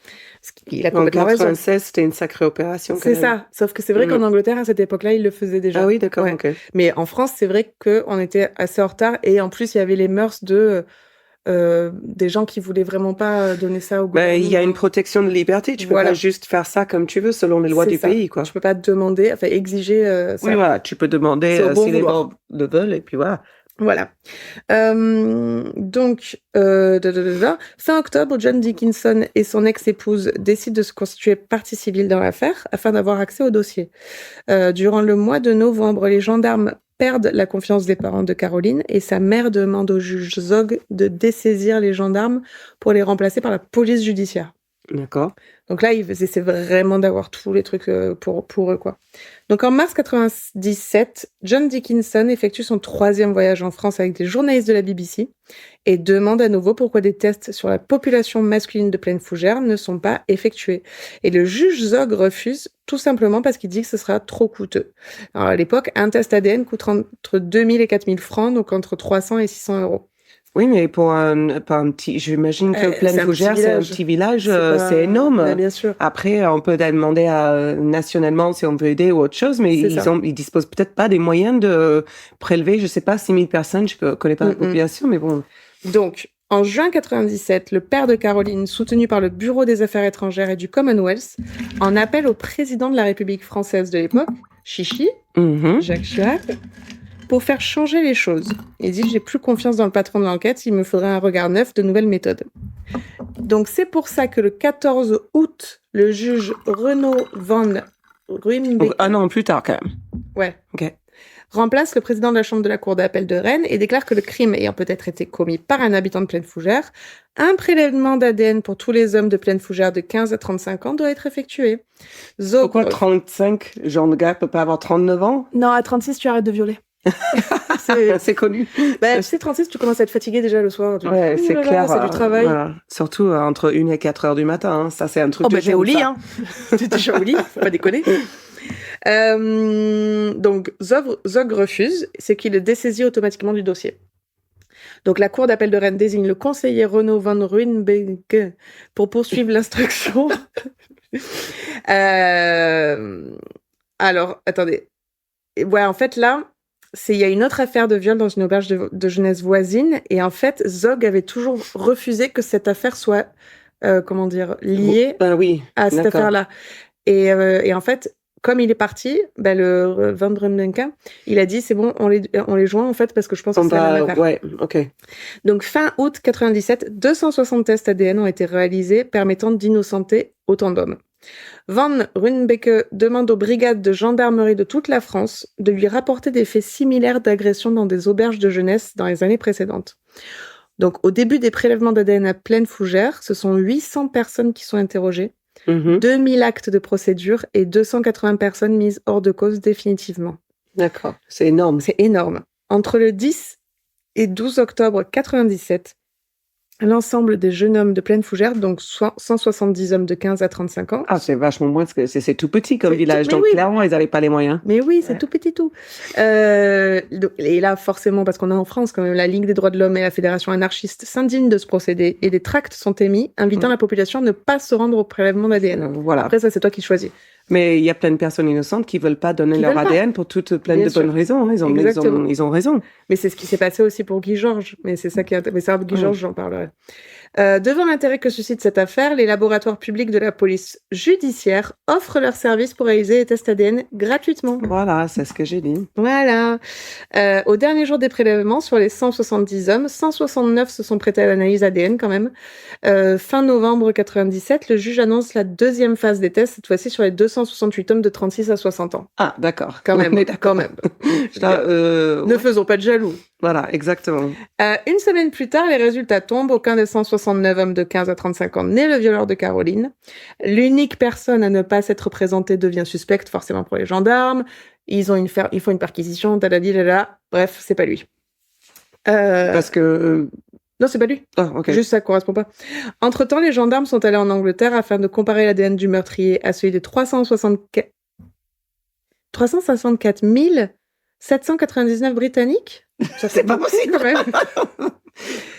[SPEAKER 3] Il a
[SPEAKER 5] En
[SPEAKER 3] complètement raison.
[SPEAKER 5] 96, c'était une sacrée opération. quand
[SPEAKER 3] C'est
[SPEAKER 5] même.
[SPEAKER 3] ça. Sauf que c'est vrai
[SPEAKER 5] Mhm.
[SPEAKER 3] qu'en Angleterre, à cette époque-là, ils le faisaient déjà.
[SPEAKER 5] Ah oui, d'accord,
[SPEAKER 3] Ouais.
[SPEAKER 5] ok.
[SPEAKER 3] Mais en France, c'est vrai qu'on était assez en retard. Et en plus, il y avait les mœurs des gens qui voulaient vraiment pas donner ça au gouvernement.
[SPEAKER 5] Il y a une protection de liberté. Tu peux
[SPEAKER 3] Voilà.
[SPEAKER 5] pas juste faire ça comme tu veux selon les lois
[SPEAKER 3] C'est
[SPEAKER 5] du
[SPEAKER 3] ça.
[SPEAKER 5] pays, quoi.
[SPEAKER 3] Tu peux pas demander, enfin exiger ça.
[SPEAKER 5] Oui, voilà. Tu peux demander
[SPEAKER 3] C'est au bon
[SPEAKER 5] si les
[SPEAKER 3] vouloir.
[SPEAKER 5] gens le veulent et puis voilà.
[SPEAKER 3] Voilà. Donc, fin octobre, John Dickinson et son ex-épouse décident de se constituer partie civile dans l'affaire afin d'avoir accès au dossier. Durant le mois de novembre, les gendarmes perdent la confiance des parents de Caroline et sa mère demande au juge Zog de dessaisir les gendarmes pour les remplacer par la police judiciaire.
[SPEAKER 5] D'accord.
[SPEAKER 3] Donc là, ils essaient vraiment d'avoir tous les trucs pour eux, quoi. Donc en mars 97, John Dickinson effectue son 3e voyage en France avec des journalistes de la BBC et demande à nouveau pourquoi des tests sur la population masculine de pleine fougère ne sont pas effectués. Et le juge Zog refuse, tout simplement parce qu'il dit que ce sera trop coûteux. Alors à l'époque, un test ADN coûte entre 2000 et 4000 francs, donc entre 300 et 600 euros.
[SPEAKER 5] Oui, mais pour un petit, j'imagine que
[SPEAKER 3] c'est
[SPEAKER 5] Pleine
[SPEAKER 3] un
[SPEAKER 5] Fougère,
[SPEAKER 3] petit
[SPEAKER 5] c'est un
[SPEAKER 3] village.
[SPEAKER 5] petit village,
[SPEAKER 3] pas-
[SPEAKER 5] c'est énorme.
[SPEAKER 3] Bah, bien sûr.
[SPEAKER 5] Après, on peut demander nationalement si on veut aider ou autre chose, mais
[SPEAKER 3] C'est ça.
[SPEAKER 5] ils disposent peut-être pas des moyens de prélever, je sais pas, 6000 personnes, je connais pas la population, mais bon.
[SPEAKER 3] Donc, en juin 97, le père de Caroline, soutenu par le Bureau des Affaires étrangères et du Commonwealth, en appelle au président de la République française de l'époque, Chichi,
[SPEAKER 5] Mhm.
[SPEAKER 3] Jacques Chirac, pour faire changer les choses. Il dit « J'ai plus confiance dans le patron de l'enquête, il me faudrait un regard neuf, de nouvelles méthodes. » Donc, c'est pour ça que le 14 août, le juge Renaud van Ruymbeek
[SPEAKER 5] Ah non, plus tard quand même.
[SPEAKER 3] ouais,
[SPEAKER 5] Ok.
[SPEAKER 3] remplace le président de la chambre de la cour d'appel de Rennes et déclare que le crime ayant peut-être été commis par un habitant de Pleine Fougère, un prélèvement d'ADN pour tous les hommes de Pleine Fougère de 15 à 35 ans doit être effectué. Zog...
[SPEAKER 5] Pourquoi 35, genre de gars peut pas avoir 39 ans?
[SPEAKER 3] Non, à 36, tu arrêtes de violer.
[SPEAKER 5] C'est connu.
[SPEAKER 3] Bah, tu sais, 36, tu commences à être fatigué déjà le soir. Tu...
[SPEAKER 5] Ouais, c'est
[SPEAKER 3] Ouh là là,
[SPEAKER 5] clair.
[SPEAKER 3] C'est du travail.
[SPEAKER 5] Voilà. Surtout entre 1 et 4 heures du matin. Hein. Ça, c'est un truc
[SPEAKER 3] Oh, bah,
[SPEAKER 5] de
[SPEAKER 3] t'es
[SPEAKER 5] jeune,
[SPEAKER 3] au lit,
[SPEAKER 5] ça.
[SPEAKER 3] hein. T'es déjà au lit, faut pas déconner. Donc, Zog refuse, c'est qu'il le dessaisit automatiquement du dossier. Donc, la cour d'appel de Rennes désigne le conseiller Renaud van Ruymbeek pour poursuivre l'instruction. Alors, attendez. Ouais, en fait, là, il y a une autre affaire de viol dans une auberge de jeunesse voisine. Et en fait, Zog avait toujours refusé que cette affaire soit, liée
[SPEAKER 5] Ben oui.
[SPEAKER 3] à cette
[SPEAKER 5] d'accord.
[SPEAKER 3] affaire-là. Et en fait, comme il est parti, le Van Ruymbeek, il a dit c'est bon, on les joint en fait parce que je pense que c'est la même affaire.
[SPEAKER 5] Ouais, ok.
[SPEAKER 3] Donc fin août 97, 260 tests ADN ont été réalisés permettant d'innocenter autant d'hommes. Van Ruymbeek demande aux brigades de gendarmerie de toute la France de lui rapporter des faits similaires d'agression dans des auberges de jeunesse dans les années précédentes. Donc au début des prélèvements d'ADN à Pleine Fougère, ce sont 800 personnes qui sont interrogées.
[SPEAKER 5] Mhm.
[SPEAKER 3] 2000 actes de procédure et 280 personnes mises hors de cause définitivement.
[SPEAKER 5] D'accord. C'est énorme.
[SPEAKER 3] C'est énorme. Entre le 10 et 12 octobre 97, l'ensemble des jeunes hommes de Pleine Fougère, donc 170 hommes de 15 à 35 ans.
[SPEAKER 5] Ah, c'est vachement moins, parce que c'est tout petit comme
[SPEAKER 3] C'est
[SPEAKER 5] village,
[SPEAKER 3] tout- mais
[SPEAKER 5] donc
[SPEAKER 3] oui.
[SPEAKER 5] clairement, ils n'avaient pas les moyens.
[SPEAKER 3] Mais oui, c'est
[SPEAKER 5] Ouais.
[SPEAKER 3] tout petit tout. Et là, forcément, parce qu'on est en France, quand même, la Ligue des droits de l'homme et la Fédération anarchiste s'indignent de ce procédé et des tracts sont émis invitant la population à ne pas se rendre au prélèvement d'ADN.
[SPEAKER 5] Voilà.
[SPEAKER 3] Après, ça, c'est toi qui choisis.
[SPEAKER 5] Mais il y a plein de personnes innocentes qui veulent pas donner
[SPEAKER 3] Qui
[SPEAKER 5] leur
[SPEAKER 3] veulent pas.
[SPEAKER 5] ADN pour toutes plein
[SPEAKER 3] Bien
[SPEAKER 5] de
[SPEAKER 3] sûr.
[SPEAKER 5] bonnes raisons. Hein.
[SPEAKER 3] Exactement.
[SPEAKER 5] Ils ont raison.
[SPEAKER 3] Mais c'est ce qui s'est passé aussi pour Guy Georges. Mais c'est ça qui est... Mais ça, Guy Georges, j'en parlerai. Devant l'intérêt que suscite cette affaire, les laboratoires publics de la police judiciaire offrent leurs services pour réaliser les tests ADN gratuitement.
[SPEAKER 5] Voilà, c'est ce que j'ai dit.
[SPEAKER 3] Voilà. Au dernier jour des prélèvements, sur les 170 hommes, 169 se sont prêtés à l'analyse ADN quand même. Fin novembre 97, le juge annonce la deuxième phase des tests, cette fois-ci sur les 268 hommes de 36 à 60 ans.
[SPEAKER 5] Ah, d'accord.
[SPEAKER 3] Quand même,
[SPEAKER 5] On est d'accord.
[SPEAKER 3] quand même.
[SPEAKER 5] Là,
[SPEAKER 3] Ne faisons pas de jaloux.
[SPEAKER 5] Voilà, exactement.
[SPEAKER 3] Une semaine plus tard, les résultats tombent. Aucun des 169 hommes de 15 à 35 ans n'est le violeur de Caroline. L'unique personne à ne pas s'être présentée devient suspecte, forcément pour les gendarmes. Ils font une perquisition, dadadidada. Bref, c'est pas lui.
[SPEAKER 5] Parce que...
[SPEAKER 3] Non, c'est pas lui.
[SPEAKER 5] Ah, ok.
[SPEAKER 3] Juste, ça correspond pas. Entre-temps, les gendarmes sont allés en Angleterre afin de comparer l'ADN du meurtrier à celui des 364 799 Britanniques. Ça
[SPEAKER 5] C'est pas possible.
[SPEAKER 3] quand même.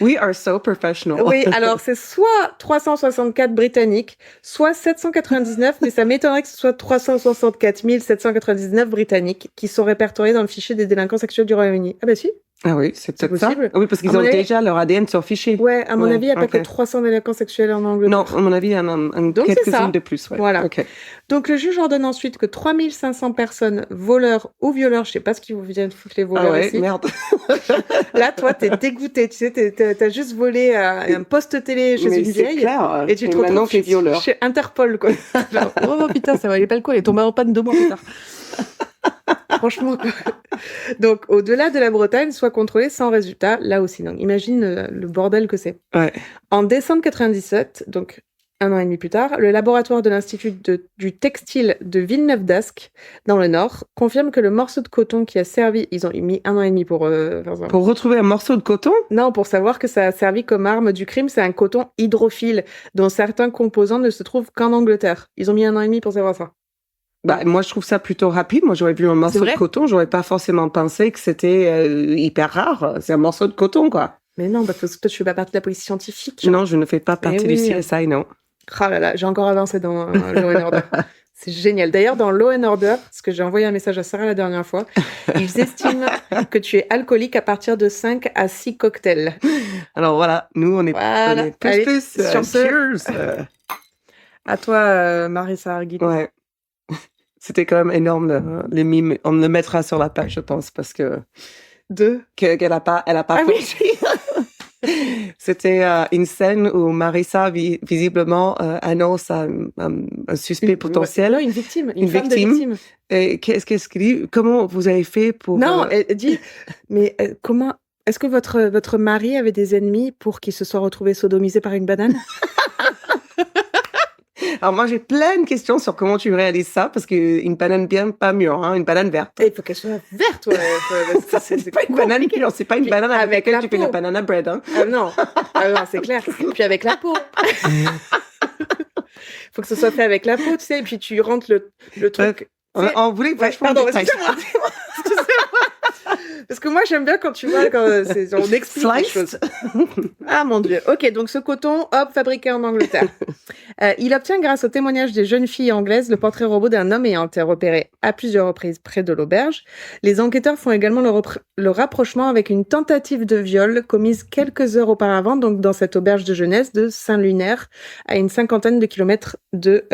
[SPEAKER 5] We are so professional.
[SPEAKER 3] Oui, alors c'est soit 364 Britanniques, soit 799, mais ça m'étonnerait que ce soit 364 799 Britanniques qui sont répertoriés dans le fichier des délinquants sexuels du Royaume-Uni. Ah bah si.
[SPEAKER 5] Ah oui, c'est peut-être ça.
[SPEAKER 3] possible.
[SPEAKER 5] Ah oui, parce qu'ils
[SPEAKER 3] À mon
[SPEAKER 5] ont
[SPEAKER 3] avis-
[SPEAKER 5] déjà leur ADN sur fichier.
[SPEAKER 3] Ouais, à mon avis, il n'y a pas
[SPEAKER 5] ok.
[SPEAKER 3] que 300 délinquants sexuels en Angleterre.
[SPEAKER 5] Non, à mon avis, il y en a
[SPEAKER 3] Donc, c'est ça.
[SPEAKER 5] quelques-unes de plus. Ouais.
[SPEAKER 3] Voilà.
[SPEAKER 5] Ok.
[SPEAKER 3] Donc le juge ordonne ensuite que 3500 personnes, voleurs ou violeurs, je sais pas ce qu'ils vous viennent foutre les voleurs
[SPEAKER 5] Ah ouais,
[SPEAKER 3] ici.
[SPEAKER 5] merde.
[SPEAKER 3] Là, toi, t'es dégoûté, tu sais, t'as juste volé un poste télé chez
[SPEAKER 5] Mais
[SPEAKER 3] une
[SPEAKER 5] c'est
[SPEAKER 3] vieille.
[SPEAKER 5] clair.
[SPEAKER 3] Et tu te
[SPEAKER 5] maintenant,
[SPEAKER 3] retrouves
[SPEAKER 5] t'es violeur.
[SPEAKER 3] chez Interpol, quoi. Genre, oh putain, ça valait pas le coup, elle est tombée en panne 2 mois plus tard. Franchement, quoi. Donc, au-delà de la Bretagne, soit contrôlé sans résultat, là aussi. Donc, imagine le bordel que c'est.
[SPEAKER 5] Ouais.
[SPEAKER 3] En décembre 97, donc 1 an et demi plus tard, le laboratoire de l'Institut du textile de Villeneuve-d'Ascq, dans le Nord, confirme que le morceau de coton qui a servi... Ils ont mis 1 an et demi pour faire ça.
[SPEAKER 5] Pour retrouver un morceau de coton?
[SPEAKER 3] Non, pour savoir que ça a servi comme arme du crime, c'est un coton hydrophile, dont certains composants ne se trouvent qu'en Angleterre. Ils ont mis 1 an et demi pour savoir ça.
[SPEAKER 5] Bah, moi, je trouve ça plutôt rapide. Moi, j'aurais vu un morceau
[SPEAKER 3] vrai
[SPEAKER 5] de coton. J'aurais pas forcément pensé que c'était hyper rare. C'est un morceau de coton, quoi.
[SPEAKER 3] Mais non, parce que toi, tu fais pas partie de la police scientifique. genre.
[SPEAKER 5] Non, je ne fais pas partie
[SPEAKER 3] oui.
[SPEAKER 5] du CSI, non.
[SPEAKER 3] Ah là là, j'ai encore avancé dans Law and Order. C'est génial. D'ailleurs, dans Law and Order, parce que j'ai envoyé un message à Sarah la dernière fois, ils estiment que tu es alcoolique à partir de 5 à 6 cocktails.
[SPEAKER 5] Alors voilà, nous, on est,
[SPEAKER 3] Voilà.
[SPEAKER 5] on est plus,
[SPEAKER 3] Allez,
[SPEAKER 5] plus.
[SPEAKER 3] sur ce-
[SPEAKER 5] Cheers.
[SPEAKER 3] À toi, Marissa Arguin.
[SPEAKER 5] Ouais. C'était quand même énorme, les mimes. On le mettra sur la page, je pense, parce que qu'elle a pas
[SPEAKER 3] Ah
[SPEAKER 5] franchi. C'était une scène où Marissa visiblement annonce un suspect potentiel.
[SPEAKER 3] Non, une victime. Une
[SPEAKER 5] Une
[SPEAKER 3] femme de
[SPEAKER 5] victime.
[SPEAKER 3] victime.
[SPEAKER 5] Et qu'est-ce qu'il dit? Comment vous avez fait pour...
[SPEAKER 3] Non, elle dit, mais comment... Est-ce que votre mari avait des ennemis pour qu'il se soit retrouvé sodomisé par une banane?
[SPEAKER 5] Alors moi, j'ai plein de questions sur comment tu réalises ça, parce qu'une banane bien pas mûre, hein, une banane verte.
[SPEAKER 3] Il faut qu'elle soit verte, ouais.
[SPEAKER 5] C'est pas une banane mûre, c'est pas une
[SPEAKER 3] Puis
[SPEAKER 5] banane avec
[SPEAKER 3] avec
[SPEAKER 5] laquelle
[SPEAKER 3] la
[SPEAKER 5] tu fais la
[SPEAKER 3] peau.
[SPEAKER 5] banana bread. Hein.
[SPEAKER 3] Ah non, c'est clair. Puis avec la peau. Faut que ce soit fait avec la peau, tu sais, et puis tu rentres le truc.
[SPEAKER 5] On voulait
[SPEAKER 3] Ouais,
[SPEAKER 5] vachement
[SPEAKER 3] pardon,
[SPEAKER 5] de détails.
[SPEAKER 3] excusez-moi. Parce que moi, j'aime bien quand tu vois, on explique les choses. Ah mon Dieu. Ok, donc ce coton, hop, fabriqué en Angleterre. Il obtient, grâce au témoignage des jeunes filles anglaises, le portrait robot d'un homme ayant été repéré à plusieurs reprises près de l'auberge. Les enquêteurs font également le rapprochement avec une tentative de viol commise quelques heures auparavant, donc dans cette auberge de jeunesse de Saint-Lunaire, à une 50aine de kilomètres de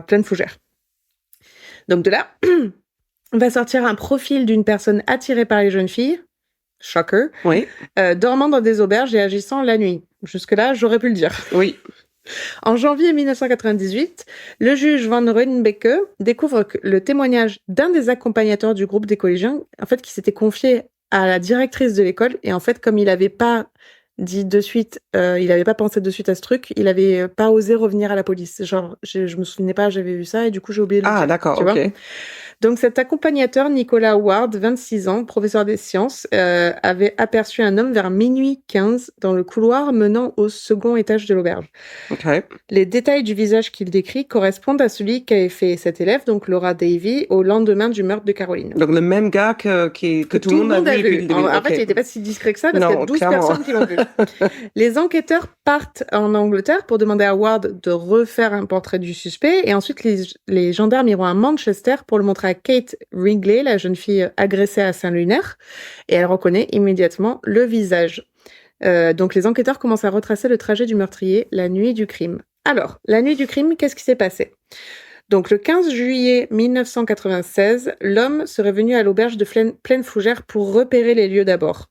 [SPEAKER 3] Plaine Fougère. Donc de là, va sortir un profil d'une personne attirée par les jeunes filles, shocker,
[SPEAKER 5] Oui,
[SPEAKER 3] dormant dans des auberges et agissant la nuit. Jusque-là, j'aurais pu le dire.
[SPEAKER 5] oui.
[SPEAKER 3] En janvier 1998, le juge Van Ruymbeke découvre que le témoignage d'un des accompagnateurs du groupe des collégiens, en fait, qui s'était confié à la directrice de l'école, et en fait, comme il n'avait pas dit de suite, il n'avait pas pensé de suite à ce truc, il n'avait pas osé revenir à la police. Genre, je me souvenais pas, j'avais vu ça, et du coup, j'ai oublié de le
[SPEAKER 5] Ah,
[SPEAKER 3] dire,
[SPEAKER 5] d'accord,
[SPEAKER 3] tu vois.
[SPEAKER 5] ok.
[SPEAKER 3] Donc cet accompagnateur, Nicolas Ward, 26 ans, professeur des sciences, avait aperçu un homme vers minuit 15 dans le couloir menant au second étage de l'auberge.
[SPEAKER 5] Ok.
[SPEAKER 3] Les détails du visage qu'il décrit correspondent à celui qu'avait fait cet élève, donc Laura Davy, au lendemain du meurtre de Caroline.
[SPEAKER 5] Donc le même gars que tout le monde a vu depuis le début.
[SPEAKER 3] En
[SPEAKER 5] Ok.
[SPEAKER 3] fait, il n'était pas si discret que ça, parce
[SPEAKER 5] Non,
[SPEAKER 3] qu'il y a 12
[SPEAKER 5] clairement.
[SPEAKER 3] personnes qui l'ont vu. Les enquêteurs partent en Angleterre pour demander à Ward de refaire un portrait du suspect, et ensuite les gendarmes iront à Manchester pour le montrer à Kate Wrigley, la jeune fille agressée à Saint-Lunaire, et elle reconnaît immédiatement le visage. Donc les enquêteurs commencent à retracer le trajet du meurtrier la nuit du crime. Alors, la nuit du crime, qu'est-ce qui s'est passé? Donc le 15 juillet 1996, l'homme serait venu à l'auberge de Plaine Fougère pour repérer les lieux d'abord.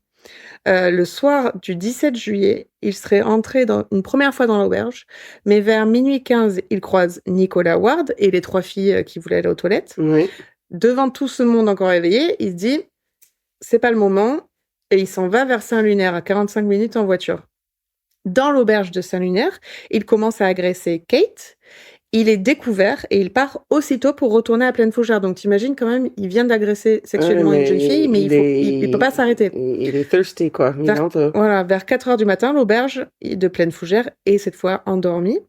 [SPEAKER 3] Le soir du 17 juillet, il serait entré une première fois dans l'auberge, mais vers minuit 15, il croise Nicolas Ward et les 3 filles qui voulaient aller aux toilettes.
[SPEAKER 5] Oui.
[SPEAKER 3] Devant tout ce monde encore éveillé, il se dit « c'est pas le moment » et il s'en va vers Saint-Lunaire à 45 minutes en voiture. Dans l'auberge de Saint-Lunaire, il commence à agresser Kate. Il est découvert et il part aussitôt pour retourner à Pleine Fougère. Donc, t'imagines quand même, il vient d'agresser sexuellement une jeune fille, mais il peut pas s'arrêter.
[SPEAKER 5] Il est thirsty, quoi.
[SPEAKER 3] Voilà, vers 4 heures du matin, l'auberge de Pleine Fougère est cette fois endormie.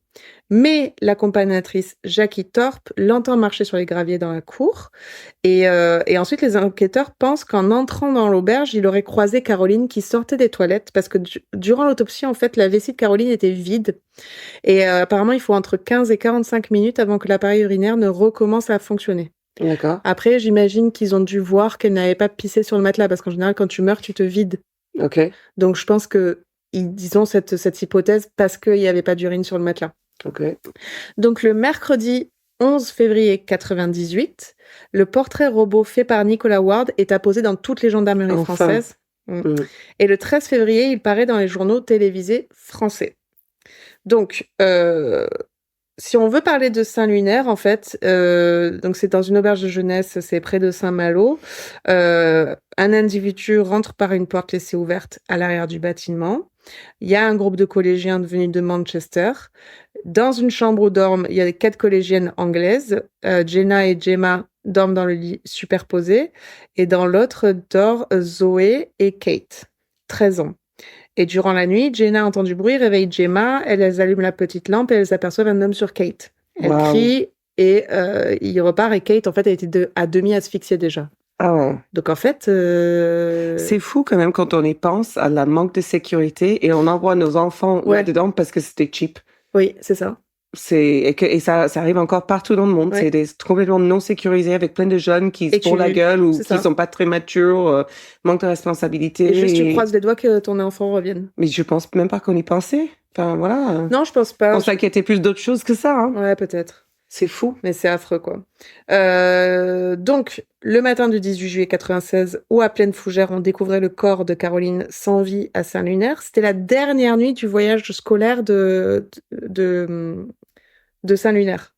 [SPEAKER 3] Mais l'accompagnatrice Jackie Thorpe l'entend marcher sur les graviers dans la cour. Et ensuite, les enquêteurs pensent qu'en entrant dans l'auberge, il aurait croisé Caroline qui sortait des toilettes parce que durant l'autopsie, en fait, la vessie de Caroline était vide. Et apparemment, il faut entre 15 et 45 minutes avant que l'appareil urinaire ne recommence à fonctionner.
[SPEAKER 5] D'accord.
[SPEAKER 3] Après, j'imagine qu'ils ont dû voir qu'elle n'avait pas pissé sur le matelas parce qu'en général, quand tu meurs, tu te vides.
[SPEAKER 5] OK.
[SPEAKER 3] Donc, je pense que ils ont cette hypothèse parce qu'il n'y avait pas d'urine sur le matelas.
[SPEAKER 5] OK.
[SPEAKER 3] Donc, le mercredi 11 février 98, le portrait robot fait par Nicolas Ward est apposé dans toutes les gendarmeries françaises. Et le 13 février, il paraît dans les journaux télévisés français. Donc, si on veut parler de Saint-Lunaire, en fait, donc c'est dans une auberge de jeunesse, c'est près de Saint-Malo. Un individu rentre par une porte laissée ouverte à l'arrière du bâtiment. Il y a un groupe de collégiens venus de Manchester. Dans une chambre où dorment, il y a 4 collégiennes anglaises. Jenna et Gemma dorment dans le lit superposé. Et dans l'autre dorment Zoé et Kate, 13 ans. Et durant la nuit, Jenna entend du bruit, réveille Gemma, elles allument la petite lampe et elles aperçoivent un homme sur Kate. Elle crie et il repart et Kate, en fait, elle était à demi asphyxiée déjà.
[SPEAKER 5] Ah ouais.
[SPEAKER 3] Donc en fait...
[SPEAKER 5] C'est fou quand même quand on y pense à la manque de sécurité et on envoie nos enfants là-dedans parce que c'était cheap.
[SPEAKER 3] Oui, c'est ça.
[SPEAKER 5] Et ça arrive encore partout dans le monde.
[SPEAKER 3] Ouais.
[SPEAKER 5] C'est complètement non sécurisé avec plein de jeunes qui se font la gueule ou qui sont pas très matures, manque de responsabilité.
[SPEAKER 3] Et juste tu croises les doigts que ton enfant revienne.
[SPEAKER 5] Mais je pense même pas qu'on y pensait. Enfin voilà.
[SPEAKER 3] Non, je pense pas.
[SPEAKER 5] On s'inquiétait plus d'autres choses que ça. Hein.
[SPEAKER 3] Ouais, peut-être.
[SPEAKER 5] C'est fou.
[SPEAKER 3] Mais c'est affreux, quoi. Donc, le matin du 18 juillet 96, où à Pleine Fougère, on découvrait le corps de Caroline sans vie à Saint-Lunaire. C'était la dernière nuit du voyage scolaire de Saint-Lunaire.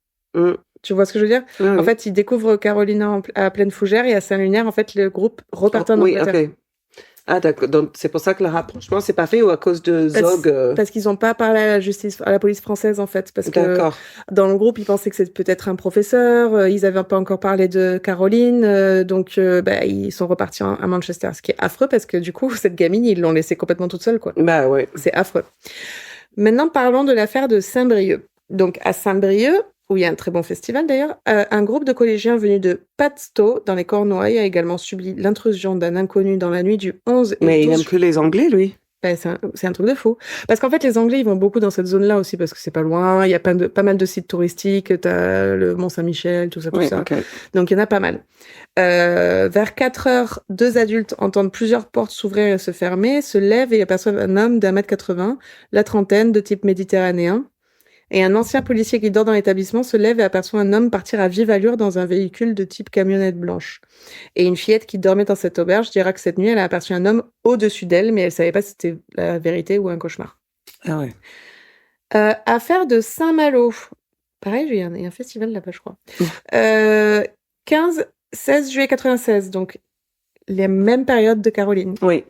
[SPEAKER 3] Tu vois ce que je veux dire? En fait, ils découvrent Caroline à Pleine Fougère et à Saint-Lunaire, en fait, le groupe repartait en Angleterre.
[SPEAKER 5] Oui, ok. Ah, d'accord. Donc, c'est pour ça que le rapprochement s'est pas fait ou à cause de Zog
[SPEAKER 3] Parce qu'ils n'ont pas parlé à la police française, en fait. Parce que dans le groupe, ils pensaient que c'était peut-être un professeur. Ils n'avaient pas encore parlé de Caroline. Donc, ils sont repartis à Manchester. Ce qui est affreux parce que, du coup, cette gamine, ils l'ont laissée complètement toute seule, quoi.
[SPEAKER 5] Bah, ouais.
[SPEAKER 3] C'est affreux. Maintenant, parlons de l'affaire de Saint-Brieuc. Donc, à Saint-Brieuc, où il y a un très bon festival d'ailleurs, un groupe de collégiens venus de Padstow, dans les Cornouailles, a également subi l'intrusion d'un inconnu dans la nuit du 11 et 12...
[SPEAKER 5] Mais il n'aime plus les Anglais, lui.
[SPEAKER 3] C'est un truc de fou. Parce qu'en fait, les Anglais, ils vont beaucoup dans cette zone-là aussi, parce que c'est pas loin, il y a pas mal de sites touristiques, t'as le Mont-Saint-Michel, tout ça, tout ça. Okay. Donc, il y en a pas mal. Vers 4 heures, 2 adultes entendent plusieurs portes s'ouvrir et se fermer, se lèvent et aperçoivent un homme d'1m80, la trentaine, de type méditerranéen. Et un ancien policier qui dort dans l'établissement se lève et aperçoit un homme partir à vive allure dans un véhicule de type camionnette blanche. Et une fillette qui dormait dans cette auberge dira que cette nuit, elle a aperçu un homme au-dessus d'elle, mais elle savait pas si c'était la vérité ou un cauchemar.
[SPEAKER 5] Ah ouais.
[SPEAKER 3] Affaire de Saint-Malo. Pareil, il y a un festival là-bas, je crois. 16 juillet 96, donc les mêmes périodes de Caroline.
[SPEAKER 5] Oui.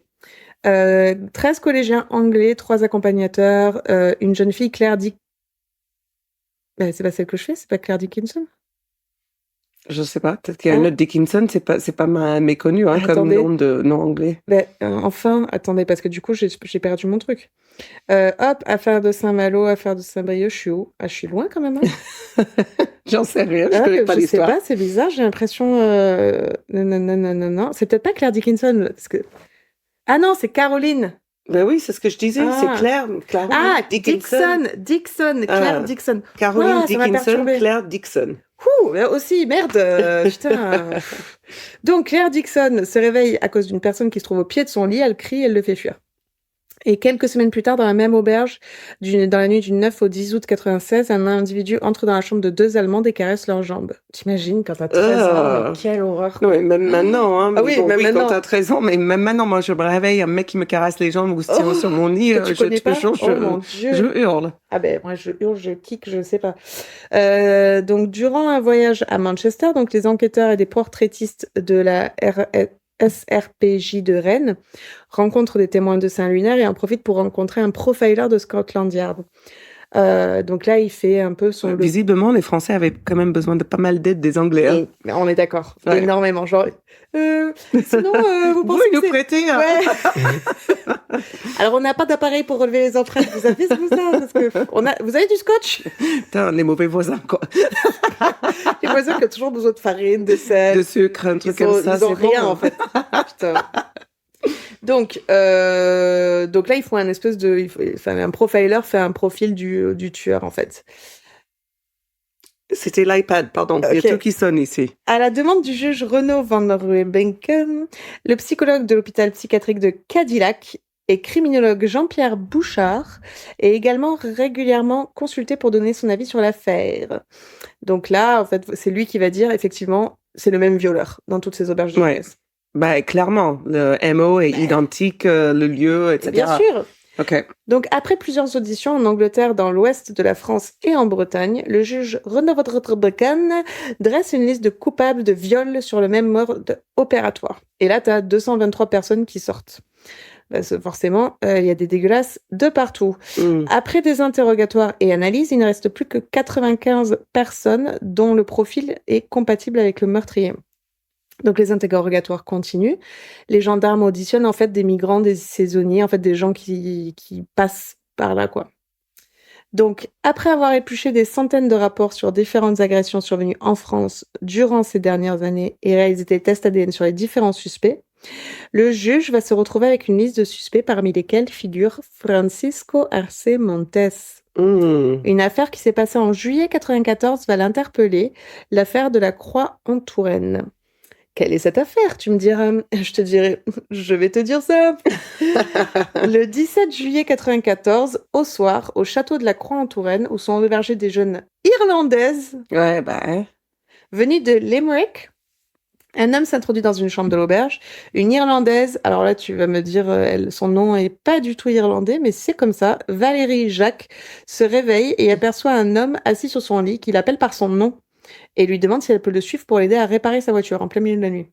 [SPEAKER 3] 13 collégiens anglais, 3 accompagnateurs, une jeune fille, Claire c'est pas celle que je fais, c'est pas Claire Dickinson?
[SPEAKER 5] Je sais pas, peut-être qu'il y a une autre Dickinson, c'est pas méconnu comme nom de nom anglais.
[SPEAKER 3] Enfin, attendez, parce que du coup, j'ai perdu mon truc. Affaire de Saint-Malo, affaire de Saint-Brieuc, je suis où? Ah, je suis loin quand même. Hein.
[SPEAKER 5] J'en sais rien, je connais pas l'histoire.
[SPEAKER 3] Je sais pas, c'est bizarre, j'ai l'impression... Non, c'est peut-être pas Claire Dickinson, parce que... Ah non, c'est Caroline.
[SPEAKER 5] Ben oui, c'est ce que je disais, c'est Claire
[SPEAKER 3] Dixon, Claire Dixon.
[SPEAKER 5] Caroline Dickinson, Claire Dixon.
[SPEAKER 3] Aussi, merde, putain. Donc, Claire Dixon se réveille à cause d'une personne qui se trouve au pied de son lit, elle crie, elle le fait fuir. Et quelques semaines plus tard, dans la même auberge, dans la nuit du 9 au 10 août 96, un individu entre dans la chambre de 2 Allemands et caresse leurs jambes. T'imagines, quand t'as 13 ans, mais quelle horreur.
[SPEAKER 5] Non, mais même maintenant, hein.
[SPEAKER 3] Ah oui,
[SPEAKER 5] Bon,
[SPEAKER 3] même
[SPEAKER 5] oui,
[SPEAKER 3] maintenant.
[SPEAKER 5] quand t'as 13 ans, mais même maintenant, moi, je me réveille, un mec qui me caresse les jambes ou se tient sur mon lit,
[SPEAKER 3] Que tu connais pas? Oh mon Dieu.
[SPEAKER 5] je hurle.
[SPEAKER 3] Ah ben, moi, je hurle, je kick, je sais pas. Donc, durant un voyage à Manchester, donc les enquêteurs et des portraitistes de la SRPJ de Rennes rencontrent des témoins de Saint-Lunaire et en profitent pour rencontrer un profiler de Scotland Yard. Donc là, il fait un peu son...
[SPEAKER 5] Visiblement, les Français avaient quand même besoin de pas mal d'aide des Anglais. Hein.
[SPEAKER 3] Et on est d'accord,
[SPEAKER 5] Ouais.
[SPEAKER 3] énormément. Genre, sinon, vous pensez
[SPEAKER 5] nous
[SPEAKER 3] que c'est...
[SPEAKER 5] prêter un...
[SPEAKER 3] Ouais. Alors, on n'a pas d'appareil pour relever les empreintes. Vous avez ça parce que vous avez du scotch?
[SPEAKER 5] Putain, les mauvais voisins, quoi.
[SPEAKER 3] Les voisins qui ont toujours besoin de farine, de sel.
[SPEAKER 5] De sucre, un truc comme ça,
[SPEAKER 3] ils ont
[SPEAKER 5] c'est
[SPEAKER 3] rien,
[SPEAKER 5] bon.
[SPEAKER 3] en fait. Putain. Donc là, il faut un profiler fait un profil du tueur, en fait.
[SPEAKER 5] C'était l'iPad, pardon. Il y
[SPEAKER 3] Ok.
[SPEAKER 5] a tout qui sonne ici.
[SPEAKER 3] À la demande du juge Renaud Van Rubenken, le psychologue de l'hôpital psychiatrique de Cadillac et criminologue Jean-Pierre Bouchard est également régulièrement consulté pour donner son avis sur l'affaire. Donc là, en fait, c'est lui qui va dire, effectivement, c'est le même violeur dans toutes ces auberges de
[SPEAKER 5] Ouais.
[SPEAKER 3] jeunesse.
[SPEAKER 5] Bah, clairement, le MO est identique, le lieu, etc.
[SPEAKER 3] Bien sûr.
[SPEAKER 5] OK.
[SPEAKER 3] Donc, après plusieurs auditions en Angleterre, dans l'ouest de la France et en Bretagne, le juge Renaud Van Rubenken dresse une liste de coupables de viol sur le même mode opératoire. Et là, tu as 223 personnes qui sortent. Parce que forcément, il y a des dégueulasses de partout. Après des interrogatoires et analyses, il ne reste plus que 95 personnes dont le profil est compatible avec le meurtrier. Donc les interrogatoires continuent. Les gendarmes auditionnent en fait des migrants, des saisonniers, en fait des gens qui passent par là, quoi. Donc après avoir épluché des centaines de rapports sur différentes agressions survenues en France durant ces dernières années et réalisé des tests ADN sur les différents suspects, le juge va se retrouver avec une liste de suspects parmi lesquels figure Francisco Arce Montes. Une affaire qui s'est passée en juillet 94 va l'interpeller, l'affaire de la Croix en Touraine. Quelle est cette affaire, tu me diras? Je te dirai, je vais te dire ça. Le 17 juillet 94, au soir, au château de la Croix en Touraine, où sont hébergées des jeunes Irlandaises
[SPEAKER 5] Ouais, bah, hein.
[SPEAKER 3] venues de Limerick, un homme s'introduit dans une chambre de l'auberge. Une Irlandaise, alors là tu vas me dire, son nom est pas du tout irlandais, mais c'est comme ça, Valérie Jacques, se réveille et aperçoit un homme assis sur son lit qui l'appelle par son nom et lui demande si elle peut le suivre pour l'aider à réparer sa voiture en plein milieu de la nuit.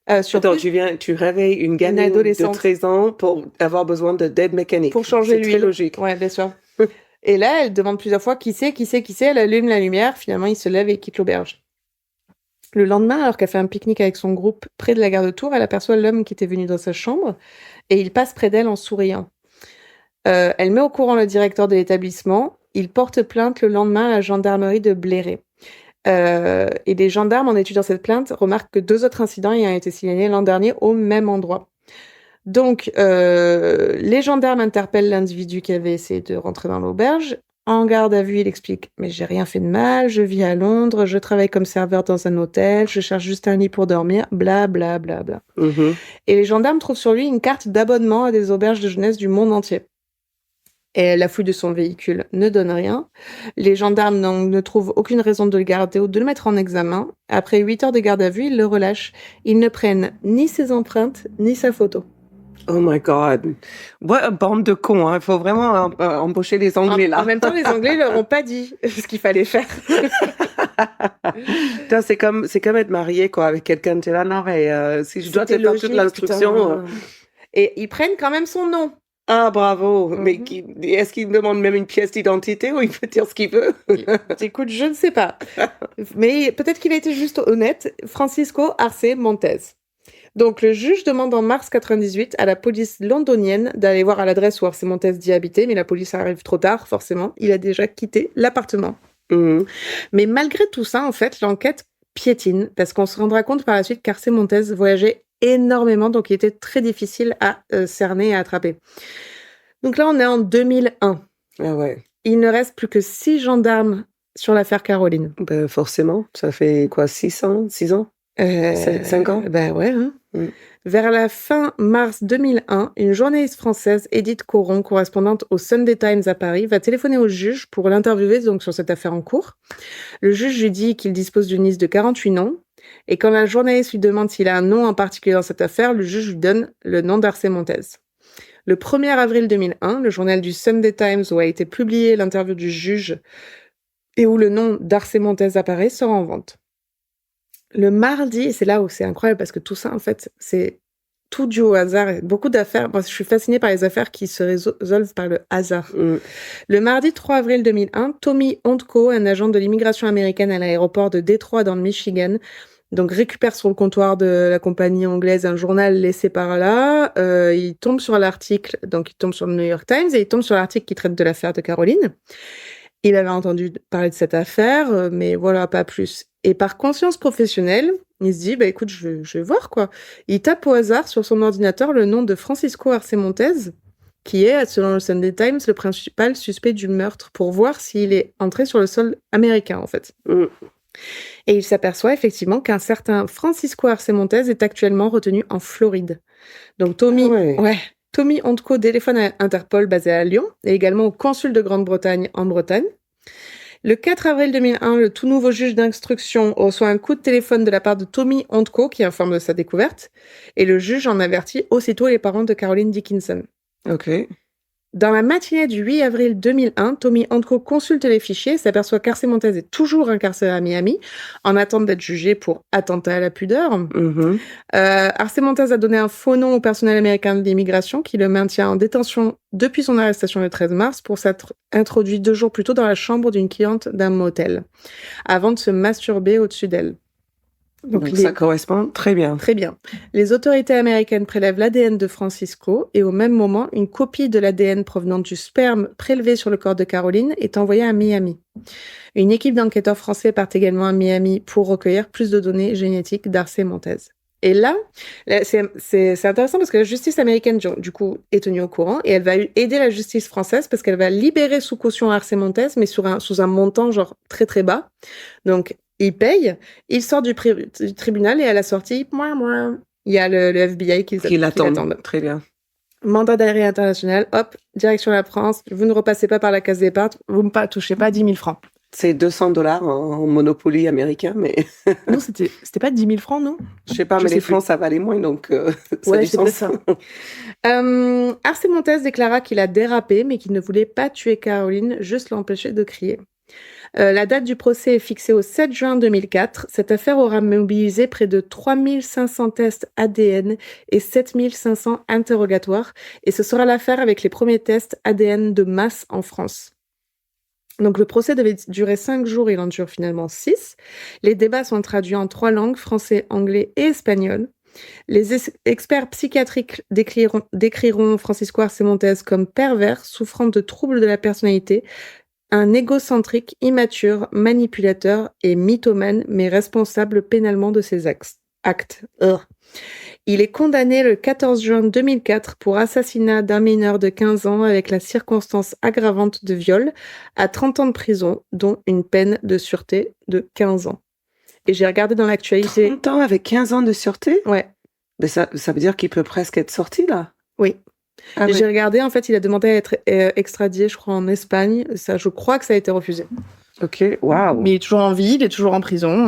[SPEAKER 5] Attends, tu réveilles une gamine de
[SPEAKER 3] adolescente.
[SPEAKER 5] 13 ans pour avoir besoin d'aide mécanique.
[SPEAKER 3] Pour changer
[SPEAKER 5] C'est
[SPEAKER 3] l'huile.
[SPEAKER 5] très logique.
[SPEAKER 3] Ouais, bien sûr. Et là, elle demande plusieurs fois qui c'est, elle allume la lumière, finalement il se lève et quitte l'auberge. Le lendemain, alors qu'elle fait un pique-nique avec son groupe près de la gare de Tours, elle aperçoit l'homme qui était venu dans sa chambre et il passe près d'elle en souriant. Elle met au courant le directeur de l'établissement. Il porte plainte le lendemain à la gendarmerie de Bléré. Et les gendarmes, en étudiant cette plainte, remarquent que 2 autres incidents ayant été signalés l'an dernier au même endroit. Donc, les gendarmes interpellent l'individu qui avait essayé de rentrer dans l'auberge. En garde à vue, il explique « Mais j'ai rien fait de mal, je vis à Londres, je travaille comme serveur dans un hôtel, je cherche juste un lit pour dormir, bla bla bla bla. » Et les gendarmes trouvent sur lui une carte d'abonnement à des auberges de jeunesse du monde entier. Et la fouille de son véhicule ne donne rien. Les gendarmes ne trouvent aucune raison de le garder ou de le mettre en examen. Après 8 heures de garde à vue, ils le relâchent. Ils ne prennent ni ses empreintes, ni sa photo.
[SPEAKER 5] Oh my God. Ouais, bande de cons, hein. Il faut vraiment embaucher les Anglais, là.
[SPEAKER 3] En même temps, les Anglais leur ont pas dit ce qu'il fallait faire.
[SPEAKER 5] Putain, c'est comme être marié, quoi, avec quelqu'un. Tu es là, non, mais si je dois te
[SPEAKER 3] C'était
[SPEAKER 5] faire
[SPEAKER 3] logique,
[SPEAKER 5] toute l'instruction.
[SPEAKER 3] putain. Et ils prennent quand même son nom.
[SPEAKER 5] Ah, bravo. Mais est-ce qu'il me demande même une pièce d'identité ou il peut dire ce qu'il veut?
[SPEAKER 3] Écoute, je ne sais pas. Mais peut-être qu'il a été juste honnête. Francisco Arce Montes. Donc, le juge demande en mars 98 à la police londonienne d'aller voir à l'adresse où Arce Montes dit habiter, mais la police arrive trop tard, forcément. Il a déjà quitté l'appartement. Mais malgré tout ça, en fait, l'enquête piétine, parce qu'on se rendra compte par la suite qu'Arce Montes voyageait énormément, donc il était très difficile à cerner et à attraper. Donc là, on est en 2001.
[SPEAKER 5] Ah ouais.
[SPEAKER 3] Il ne reste plus que 6 gendarmes sur l'affaire Caroline.
[SPEAKER 5] Ben, forcément. Ça fait quoi, 6 ans? 5 ans?
[SPEAKER 3] Ben ouais, hein. Vers la fin mars 2001, une journaliste française, Edith Coron, correspondante au Sunday Times à Paris, va téléphoner au juge pour l'interviewer donc sur cette affaire en cours. Le juge lui dit qu'il dispose d'une liste de 48 noms. Et quand la journaliste lui demande s'il a un nom en particulier dans cette affaire, le juge lui donne le nom d'Arcé Montez. Le 1er avril 2001, le journal du Sunday Times où a été publiée l'interview du juge et où le nom d'Arcé Montez apparaît sera en vente. Le mardi, et c'est là où c'est incroyable parce que tout ça, en fait, c'est tout dû au hasard. Beaucoup d'affaires, moi je suis fascinée par les affaires qui se résolvent par le hasard. Le mardi 3 avril 2001, Tommy Ondko, un agent de l'immigration américaine à l'aéroport de Détroit dans le Michigan, donc récupère sur le comptoir de la compagnie anglaise un journal laissé par là. Il tombe sur l'article, donc il tombe sur le New York Times et il tombe sur l'article qui traite de l'affaire de Caroline. Il avait entendu parler de cette affaire, mais voilà, pas plus. Et par conscience professionnelle, il se dit, bah écoute, je vais voir quoi. Il tape au hasard sur son ordinateur le nom de Francisco Arce Montez, qui est, selon le Sunday Times, le principal suspect du meurtre, pour voir s'il est entré sur le sol américain, en fait. Et il s'aperçoit effectivement qu'un certain Francisco Arce Montez est actuellement retenu en Floride. Donc Tommy Ondko téléphone à Interpol basé à Lyon et également au consul de Grande-Bretagne en Bretagne. Le 4 avril 2001, le tout nouveau juge d'instruction reçoit un coup de téléphone de la part de Tommy Ondko qui informe de sa découverte et le juge en avertit aussitôt les parents de Caroline Dickinson.
[SPEAKER 5] Ok.
[SPEAKER 3] Dans la matinée du 8 avril 2001, Tommy Ondko consulte les fichiers et s'aperçoit qu'Arce Montez est toujours incarcéré à Miami, en attente d'être jugé pour attentat à la pudeur. Arce Montez a donné un faux nom au personnel américain de l'immigration qui le maintient en détention depuis son arrestation le 13 mars pour s'être introduit 2 jours plus tôt dans la chambre d'une cliente d'un motel, avant de se masturber au-dessus d'elle.
[SPEAKER 5] Donc ça correspond très bien.
[SPEAKER 3] Très bien. Les autorités américaines prélèvent l'ADN de Francisco et au même moment, une copie de l'ADN provenant du sperme prélevé sur le corps de Caroline est envoyée à Miami. Une équipe d'enquêteurs français part également à Miami pour recueillir plus de données génétiques d'Arce Montez. Et là, c'est intéressant parce que la justice américaine, du coup, est tenue au courant et elle va aider la justice française parce qu'elle va libérer sous caution Arce Montez, mais sous un montant genre très très bas. Donc, il paye, il sort du tribunal et à la sortie, il y a le FBI qui l'attend.
[SPEAKER 5] Très bien.
[SPEAKER 3] Mandat d'arrêt international, hop, direction la France, vous ne repassez pas par la case départ, vous ne touchez pas 10 000 francs.
[SPEAKER 5] C'est $200 en Monopoly américain, mais...
[SPEAKER 3] Non, c'était pas 10 000 francs, non?
[SPEAKER 5] Je sais pas, mais les francs, ça valait moins, donc ça a du sens.
[SPEAKER 3] Ça. Arce Montez déclara qu'il a dérapé, mais qu'il ne voulait pas tuer Caroline, juste l'empêcher de crier. La date du procès est fixée au 7 juin 2004. Cette affaire aura mobilisé près de 3500 tests ADN et 7500 interrogatoires. Et ce sera l'affaire avec les premiers tests ADN de masse en France. Donc le procès devait durer 5 jours, il en dure finalement 6. Les débats sont traduits en 3 langues, français, anglais et espagnol. Les experts psychiatriques décriront Francisco Arce Montez comme pervers, souffrant de troubles de la personnalité, un égocentrique, immature, manipulateur et mythomane, mais responsable pénalement de ses actes. Il est condamné le 14 juin 2004 pour assassinat d'un mineur de 15 ans avec la circonstance aggravante de viol à 30 ans de prison, dont une peine de sûreté de 15 ans. Et j'ai regardé dans l'actualité...
[SPEAKER 5] 30 ans avec 15 ans de sûreté?
[SPEAKER 3] Ouais.
[SPEAKER 5] Mais ça veut dire qu'il peut presque être sorti, là?
[SPEAKER 3] Oui. J'ai regardé, en fait, il a demandé à être extradé, je crois, en Espagne. Ça, je crois que ça a été refusé.
[SPEAKER 5] Ok, waouh.
[SPEAKER 3] Mais il est toujours en vie, il est toujours en prison.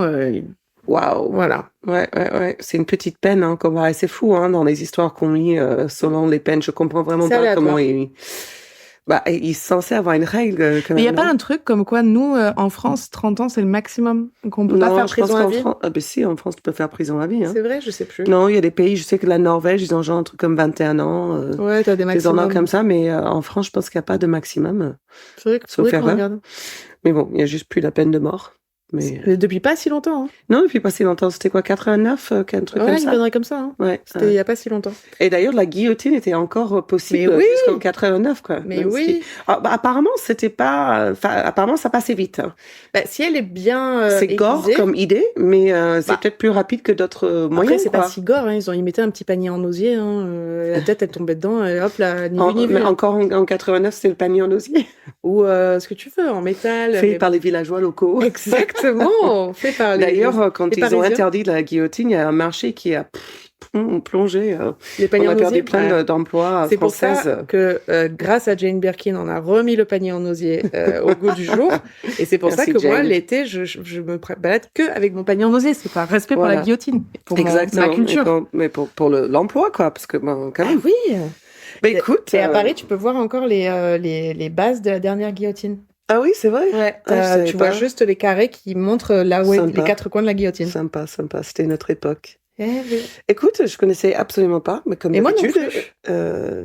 [SPEAKER 5] Waouh.
[SPEAKER 3] Voilà.
[SPEAKER 5] Ouais. C'est une petite peine, hein, comme c'est fou, hein, dans les histoires qu'on lit selon les peines. Je comprends vraiment pas comment il est censé avoir une règle. Quand même,
[SPEAKER 3] mais il n'y a pas un truc comme quoi, nous, en France, 30 ans, c'est le maximum qu'on peut pas faire prison à vie?
[SPEAKER 5] Si, en France, tu peux faire prison à vie. Hein.
[SPEAKER 3] C'est vrai, je sais plus.
[SPEAKER 5] Non, il y a des pays, je sais que la Norvège, ils ont genre un truc comme 21 ans.
[SPEAKER 3] Ouais, t'as des maximums.
[SPEAKER 5] Des ans comme ça, mais en France, je pense qu'il n'y a pas de maximum.
[SPEAKER 3] C'est vrai
[SPEAKER 5] sauf erreur. Mais bon, il n'y a juste plus la peine de mort. Mais
[SPEAKER 3] depuis pas si longtemps. Hein.
[SPEAKER 5] Non, depuis pas si longtemps. C'était quoi, 89, un truc comme ça?
[SPEAKER 3] Ouais, une connerie comme ça. Hein.
[SPEAKER 5] Ouais.
[SPEAKER 3] C'était il y a pas si longtemps.
[SPEAKER 5] Et d'ailleurs, la guillotine était encore possible jusqu'en 89, quoi.
[SPEAKER 3] Mais oui.
[SPEAKER 5] Apparemment, c'était pas... apparemment, ça passait vite. Hein.
[SPEAKER 3] Si elle est bien
[SPEAKER 5] c'est gore comme idée, mais c'est peut-être plus rapide que d'autres moyens.
[SPEAKER 3] Après, c'est pas si gore. Hein. Ils mettaient un petit panier en osier. Hein. La tête, elle tombait dedans. Et hop là, ni vu.
[SPEAKER 5] Mais encore en 89, c'était le panier en osier.
[SPEAKER 3] Ou ce que tu veux, en métal.
[SPEAKER 5] Fait par les villageois locaux.
[SPEAKER 3] Exactement. Fait par les...
[SPEAKER 5] D'ailleurs, quand ils ont interdit la guillotine, il y a un marché qui a plongé.
[SPEAKER 3] Les
[SPEAKER 5] On
[SPEAKER 3] paniers
[SPEAKER 5] a
[SPEAKER 3] en
[SPEAKER 5] perdu
[SPEAKER 3] osier.
[SPEAKER 5] plein
[SPEAKER 3] Ouais.
[SPEAKER 5] d'emplois
[SPEAKER 3] C'est pour
[SPEAKER 5] françaises.
[SPEAKER 3] ça que grâce à Jane Birkin, on a remis le panier en osier au goût du jour. Et c'est pour
[SPEAKER 5] Merci,
[SPEAKER 3] ça que moi,
[SPEAKER 5] Jane.
[SPEAKER 3] l'été, je me balade que avec mon panier en osier. C'est par respect pour
[SPEAKER 5] Voilà.
[SPEAKER 3] la guillotine, pour
[SPEAKER 5] Exactement.
[SPEAKER 3] ma culture.
[SPEAKER 5] Mais pour l'emploi, quoi, parce que bon, quand
[SPEAKER 3] Ah
[SPEAKER 5] même.
[SPEAKER 3] oui.
[SPEAKER 5] Mais écoute.
[SPEAKER 3] Et à Paris, tu peux voir encore les bases de la dernière guillotine.
[SPEAKER 5] Ah oui, c'est vrai.
[SPEAKER 3] Ouais.
[SPEAKER 5] Ah, je savais
[SPEAKER 3] Tu vois
[SPEAKER 5] pas.
[SPEAKER 3] juste les carrés qui montrent là où est
[SPEAKER 5] Sympa.
[SPEAKER 3] les 4 coins de la guillotine.
[SPEAKER 5] Sympa. C'était notre époque.
[SPEAKER 3] Eh oui.
[SPEAKER 5] Écoute, je connaissais absolument pas, mais comme
[SPEAKER 3] Et moi non
[SPEAKER 5] d'habitude,
[SPEAKER 3] plus.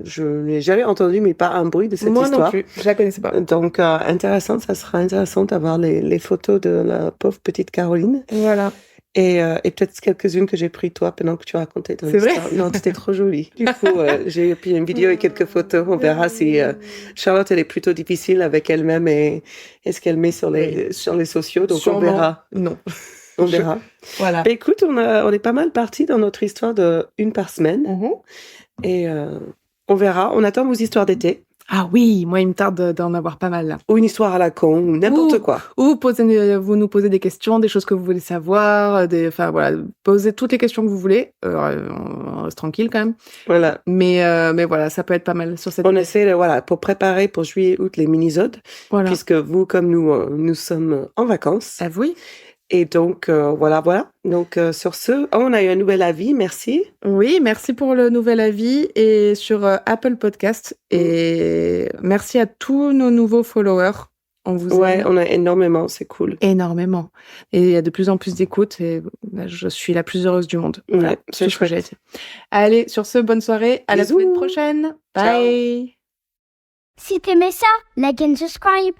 [SPEAKER 5] je n'ai jamais entendu, mais pas un bruit de cette
[SPEAKER 3] Moi non
[SPEAKER 5] histoire.
[SPEAKER 3] plus. Je la connaissais pas.
[SPEAKER 5] Donc, ça sera intéressant d'avoir les photos de la pauvre petite Caroline.
[SPEAKER 3] Voilà.
[SPEAKER 5] Et peut-être quelques-unes que j'ai prises toi pendant que tu racontais ton
[SPEAKER 3] C'est vrai
[SPEAKER 5] histoire. Non, c'était trop joli. Du coup, j'ai pris une vidéo et quelques photos. On verra si Charlotte, elle est plutôt difficile avec elle-même et ce qu'elle met sur les sociaux. Donc,
[SPEAKER 3] Sûrement.
[SPEAKER 5] on verra.
[SPEAKER 3] Non.
[SPEAKER 5] On verra.
[SPEAKER 3] Voilà.
[SPEAKER 5] Mais écoute, on est pas mal parti dans notre histoire de une par semaine.
[SPEAKER 3] Mhm.
[SPEAKER 5] Et on verra. On attend vos histoires d'été.
[SPEAKER 3] Ah oui, moi il me tarde d'en avoir pas mal là.
[SPEAKER 5] Ou une histoire à la con, ou n'importe
[SPEAKER 3] Ouh.
[SPEAKER 5] quoi.
[SPEAKER 3] Ou vous nous posez des questions, des choses que vous voulez savoir, enfin voilà, posez toutes les questions que vous voulez. On reste tranquille quand même.
[SPEAKER 5] Voilà.
[SPEAKER 3] Mais voilà, ça peut être pas mal sur cette.
[SPEAKER 5] On essaie pour préparer pour juillet, août les mini-sodes,
[SPEAKER 3] Voilà.
[SPEAKER 5] puisque vous, comme nous sommes en vacances.
[SPEAKER 3] Ah oui.
[SPEAKER 5] Et donc, voilà. Donc, sur ce, on a eu un nouvel avis, merci.
[SPEAKER 3] Oui, merci pour le nouvel avis et sur Apple Podcast. Et merci à tous nos nouveaux followers. On vous
[SPEAKER 5] Ouais,
[SPEAKER 3] aime
[SPEAKER 5] on a énormément, c'est cool.
[SPEAKER 3] énormément. Et il y a de plus en plus d'écoutes et je suis la plus heureuse du monde. Voilà,
[SPEAKER 5] Ouais,
[SPEAKER 3] c'est
[SPEAKER 5] c'est
[SPEAKER 3] ce que j'ai
[SPEAKER 5] chouette.
[SPEAKER 3] dit. Allez, sur ce, bonne soirée. À la
[SPEAKER 5] Bisous.
[SPEAKER 3] semaine prochaine.
[SPEAKER 5] Ciao.
[SPEAKER 3] Bye.
[SPEAKER 2] Si t'aimais ça, like and subscribe.